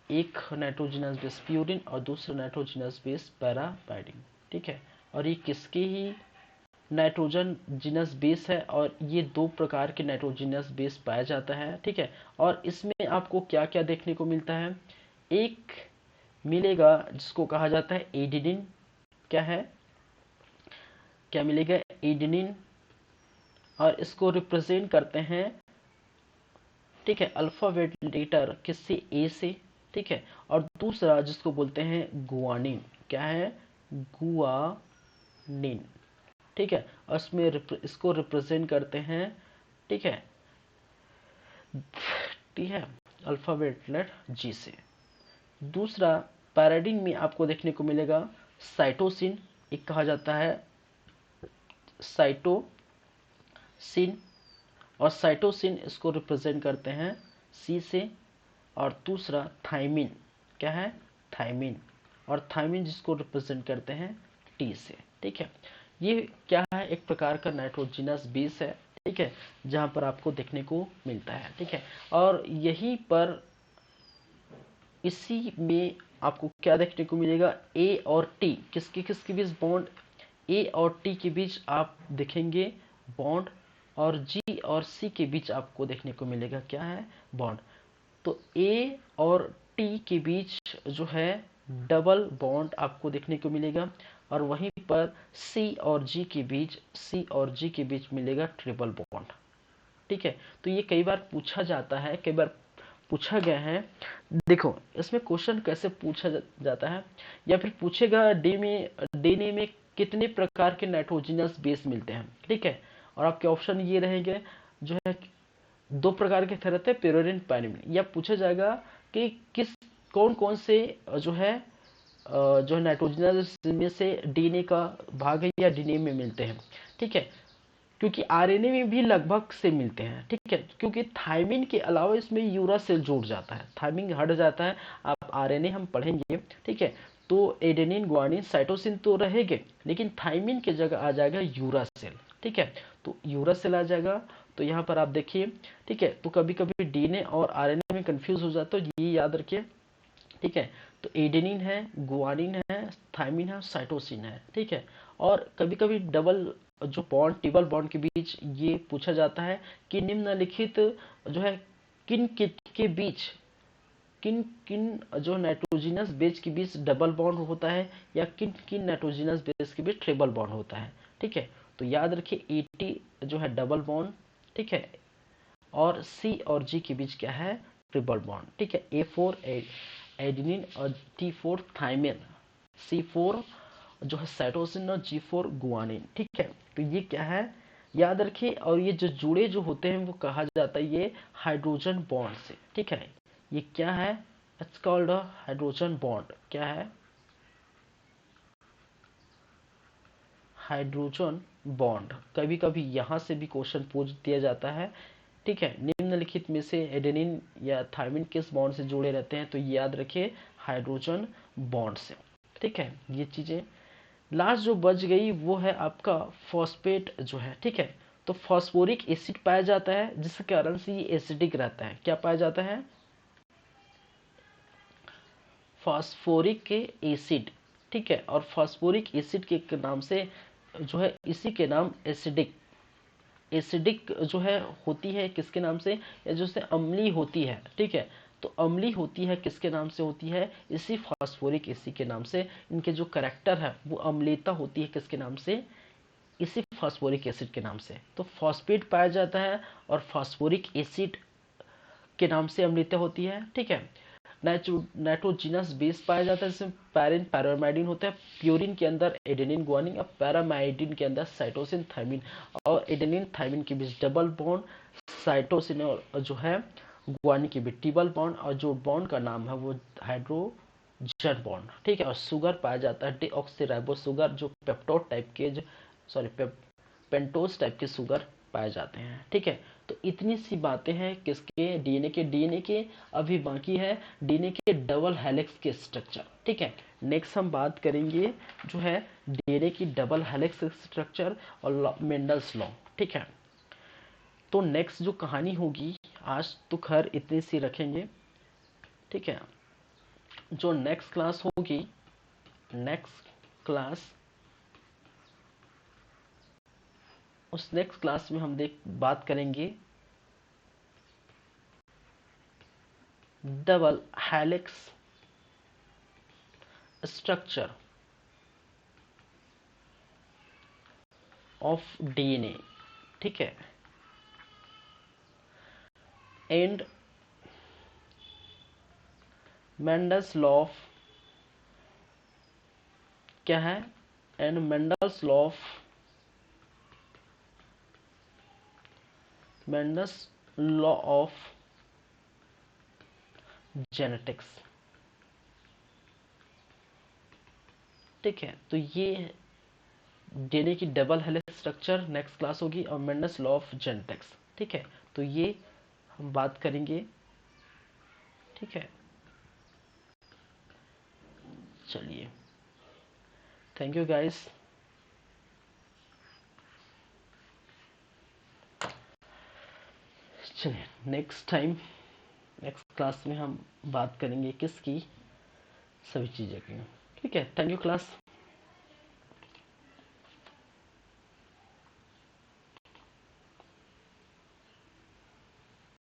एक नाइट्रोजनस बेस प्यूरिन और दूसरा नाइट्रोजनस बेस पैरामाइडिन। ठीक है, और ये किसके ही नाइट्रोजन जिनस बेस है, और ये दो प्रकार के नाइट्रोजनस बेस पाया जाता है। ठीक है, और इसमें आपको क्या क्या देखने को मिलता है, एक मिलेगा जिसको कहा जाता है एडिनिन, क्या है, क्या मिलेगा, एडिनिन, और इसको रिप्रेजेंट करते हैं, ठीक है, अल्फाबेट लेटर किससे, ए से। ठीक है, और दूसरा जिसको बोलते हैं गुआनिन, क्या है, गुआनिन। ठीक है, और इसमें इसको रिप्रेजेंट करते हैं, ठीक है, ठीक है, अल्फाबेट लेटर जी से। दूसरा पैराडीन में आपको देखने को मिलेगा साइटोसिन, एक कहा जाता है साइटोसिन, और साइटोसिन इसको रिप्रेजेंट करते हैं सी से। और दूसरा थाइमिन, क्या है, थाइमिन, और थाइमिन जिसको रिप्रेजेंट करते हैं टी से। ठीक है, ये क्या है, एक प्रकार का नाइट्रोजिनस बेस है। ठीक है, जहां पर आपको देखने को मिलता है। ठीक है, और यहीं पर इसी में आपको क्या देखने को मिलेगा, ए और टी, किसके बीच बॉन्ड, ए और टी के बीच आप देखेंगे बॉन्ड, और जी और सी के बीच आपको देखने को मिलेगा क्या है, बॉन्ड। तो ए और टी के बीच जो है डबल बॉन्ड आपको देखने को मिलेगा, और वहीं पर सी और जी के बीच मिलेगा ट्रिपल बॉन्ड। ठीक है, तो ये कई बार पूछा जाता है, कई बार पूछा गया है। देखो इसमें क्वेश्चन कैसे पूछा जाता है, या फिर पूछेगा डीएनए में कितने प्रकार के नाइट्रोजनस बेस मिलते हैं। ठीक है, और आपके ऑप्शन ये रहेंगे जो है, दो प्रकार के थे रहते हैं, प्यूरिन पैनिमिन। या पूछा जाएगा कि किस कौन कौन से जो है जो है नाइट्रोजनस में से डीएनए का भाग है या डीएनए में मिलते हैं। ठीक है, क्योंकि आरएनए में भी लगभग से मिलते हैं। ठीक है, क्योंकि थाइमिन के अलावा इसमें यूरासिल जुड़ जाता है, थाइमिन हट जाता है। आप आरएनए हम पढ़ेंगे। ठीक है, तो एडेनिन ग्वानिन साइटोसिन तो रहेंगे, लेकिन थाइमिन की जगह आ जाएगा यूरासिल। ठीक है, तो यूरासिल आ जाएगा। तो यहाँ पर आप देखिए। ठीक है, तो कभी कभी डीएनए और आरएनए में कंफ्यूज हो जाता है, तो ये याद रखिए। ठीक है, तो एडेनिन है, गुआनिन है, थाइमिन है, साइटोसिन है। ठीक है, और कभी कभी डबल जो बॉन्ड, ट्रिपल बॉन्ड के बीच ये पूछा जाता है कि निम्नलिखित जो है किन किन के बीच, किन किन जो नाइट्रोजिनस बेस के बीच डबल बॉन्ड होता है, या किन किन नाइट्रोजिनस बेस के बीच ट्रिपल बॉन्ड होता है। ठीक है, तो याद रखिए एटी जो है डबल बॉन्ड। ठीक है, और सी और जी के बीच क्या है, ट्रिपल बॉन्ड। ठीक है, A4 एडिनिन और T4 थाइमिन, C4 जो है साइटोसिन, और G4 गुआनिन। ठीक है, तो ये क्या है, याद रखिए। और ये जो जुड़े जो होते हैं वो कहा जाता है ये हाइड्रोजन बॉन्ड से। ठीक है, ये क्या है, it's called a hydrogen bond. क्या है, हाइड्रोजन बॉन्ड। कभी कभी यहाँ से भी क्वेश्चन पूछ दिया जाता है। ठीक है, निम्नलिखित में से एडेनिन या थायमिन किस बॉन्ड से जुड़े रहते हैं, तो ये याद रखिए हाइड्रोजन बॉन्ड से। ठीक है, ये चीजें। लास्ट जो बच गई वो है आपका फॉस्फेट जो है। ठीक है, तो फॉस्फोरिक एसिड पाया जाता है, जिसके कारण से ये एसिडिक रहता है। क्या पाया जाता है, फास्फोरिक एसिड। ठीक है, और फास्फोरिक एसिड के नाम से जो है, इसी के नाम एसिडिक, एसिडिक जो है होती है किसके नाम से, या जो से अम्ली होती है। ठीक है, तो अम्ली होती है किसके नाम से होती है, इसी फास्फोरिक एसिड के नाम से। इनके जो करेक्टर है वो अम्लीयता होती है किसके नाम से, इसी फास्फोरिक एसिड के नाम से। तो फॉस्फेट पाया जाता है, और फास्फोरिक एसिड के नाम से अम्लीयता होती है। ठीक है, नाइट्रोजिनस बेस पाया जाता है, जिसमें पैरिन पैरामाइडिन होता है, प्यूरिन के अंदर एडेनिन गुआनिन, और पैरामाइडिन के अंदर साइटोसिन थाइमिन, और एडेनिन थाइमिन के बीच डबल बॉन्ड, साइटोसिन और जो है गुआनिन के बीच ट्रिपल बॉन्ड, और जो बॉन्ड का नाम है वो हाइड्रोजन बॉन्ड। ठीक है, और शुगर पाया जाता है डीऑक्सीराइबो शुगर, जो पेप्टोड टाइप के सॉरी पेंटोज टाइप के शुगर पाए जाते हैं। ठीक है, तो इतनी सी बातें हैं किसके, डीएनए के अभी बाकी है डीएनए के डबल हेलिक्स के स्ट्रक्चर। ठीक है, नेक्स्ट हम बात करेंगे जो है डीएनए की डबल हेलिक्स स्ट्रक्चर और मेंडल्स लॉ। ठीक है, तो नेक्स्ट जो कहानी होगी, आज तो खैर इतनी सी रखेंगे। ठीक है, जो नेक्स्ट क्लास होगी, नेक्स्ट क्लास, उस नेक्स्ट क्लास में हम बात करेंगे double helix structure of DNA. ठीक है, एंड मेंडल्स लॉ ऑफ, क्या है, and Mendel's law of, Mendel's law of genetics. ठीक है, तो ये डीएनए की double helix structure next class होगी, और मेंडल्स लॉ ऑफ जेनेटिक्स। ठीक है, तो ये हम बात करेंगे। ठीक है, चलिए, थैंक यू गाइस। चलिए, नेक्स्ट क्लास में हम बात करेंगे किसकी, सभी चीज़ें की। ठीक है, थैंक यू क्लास।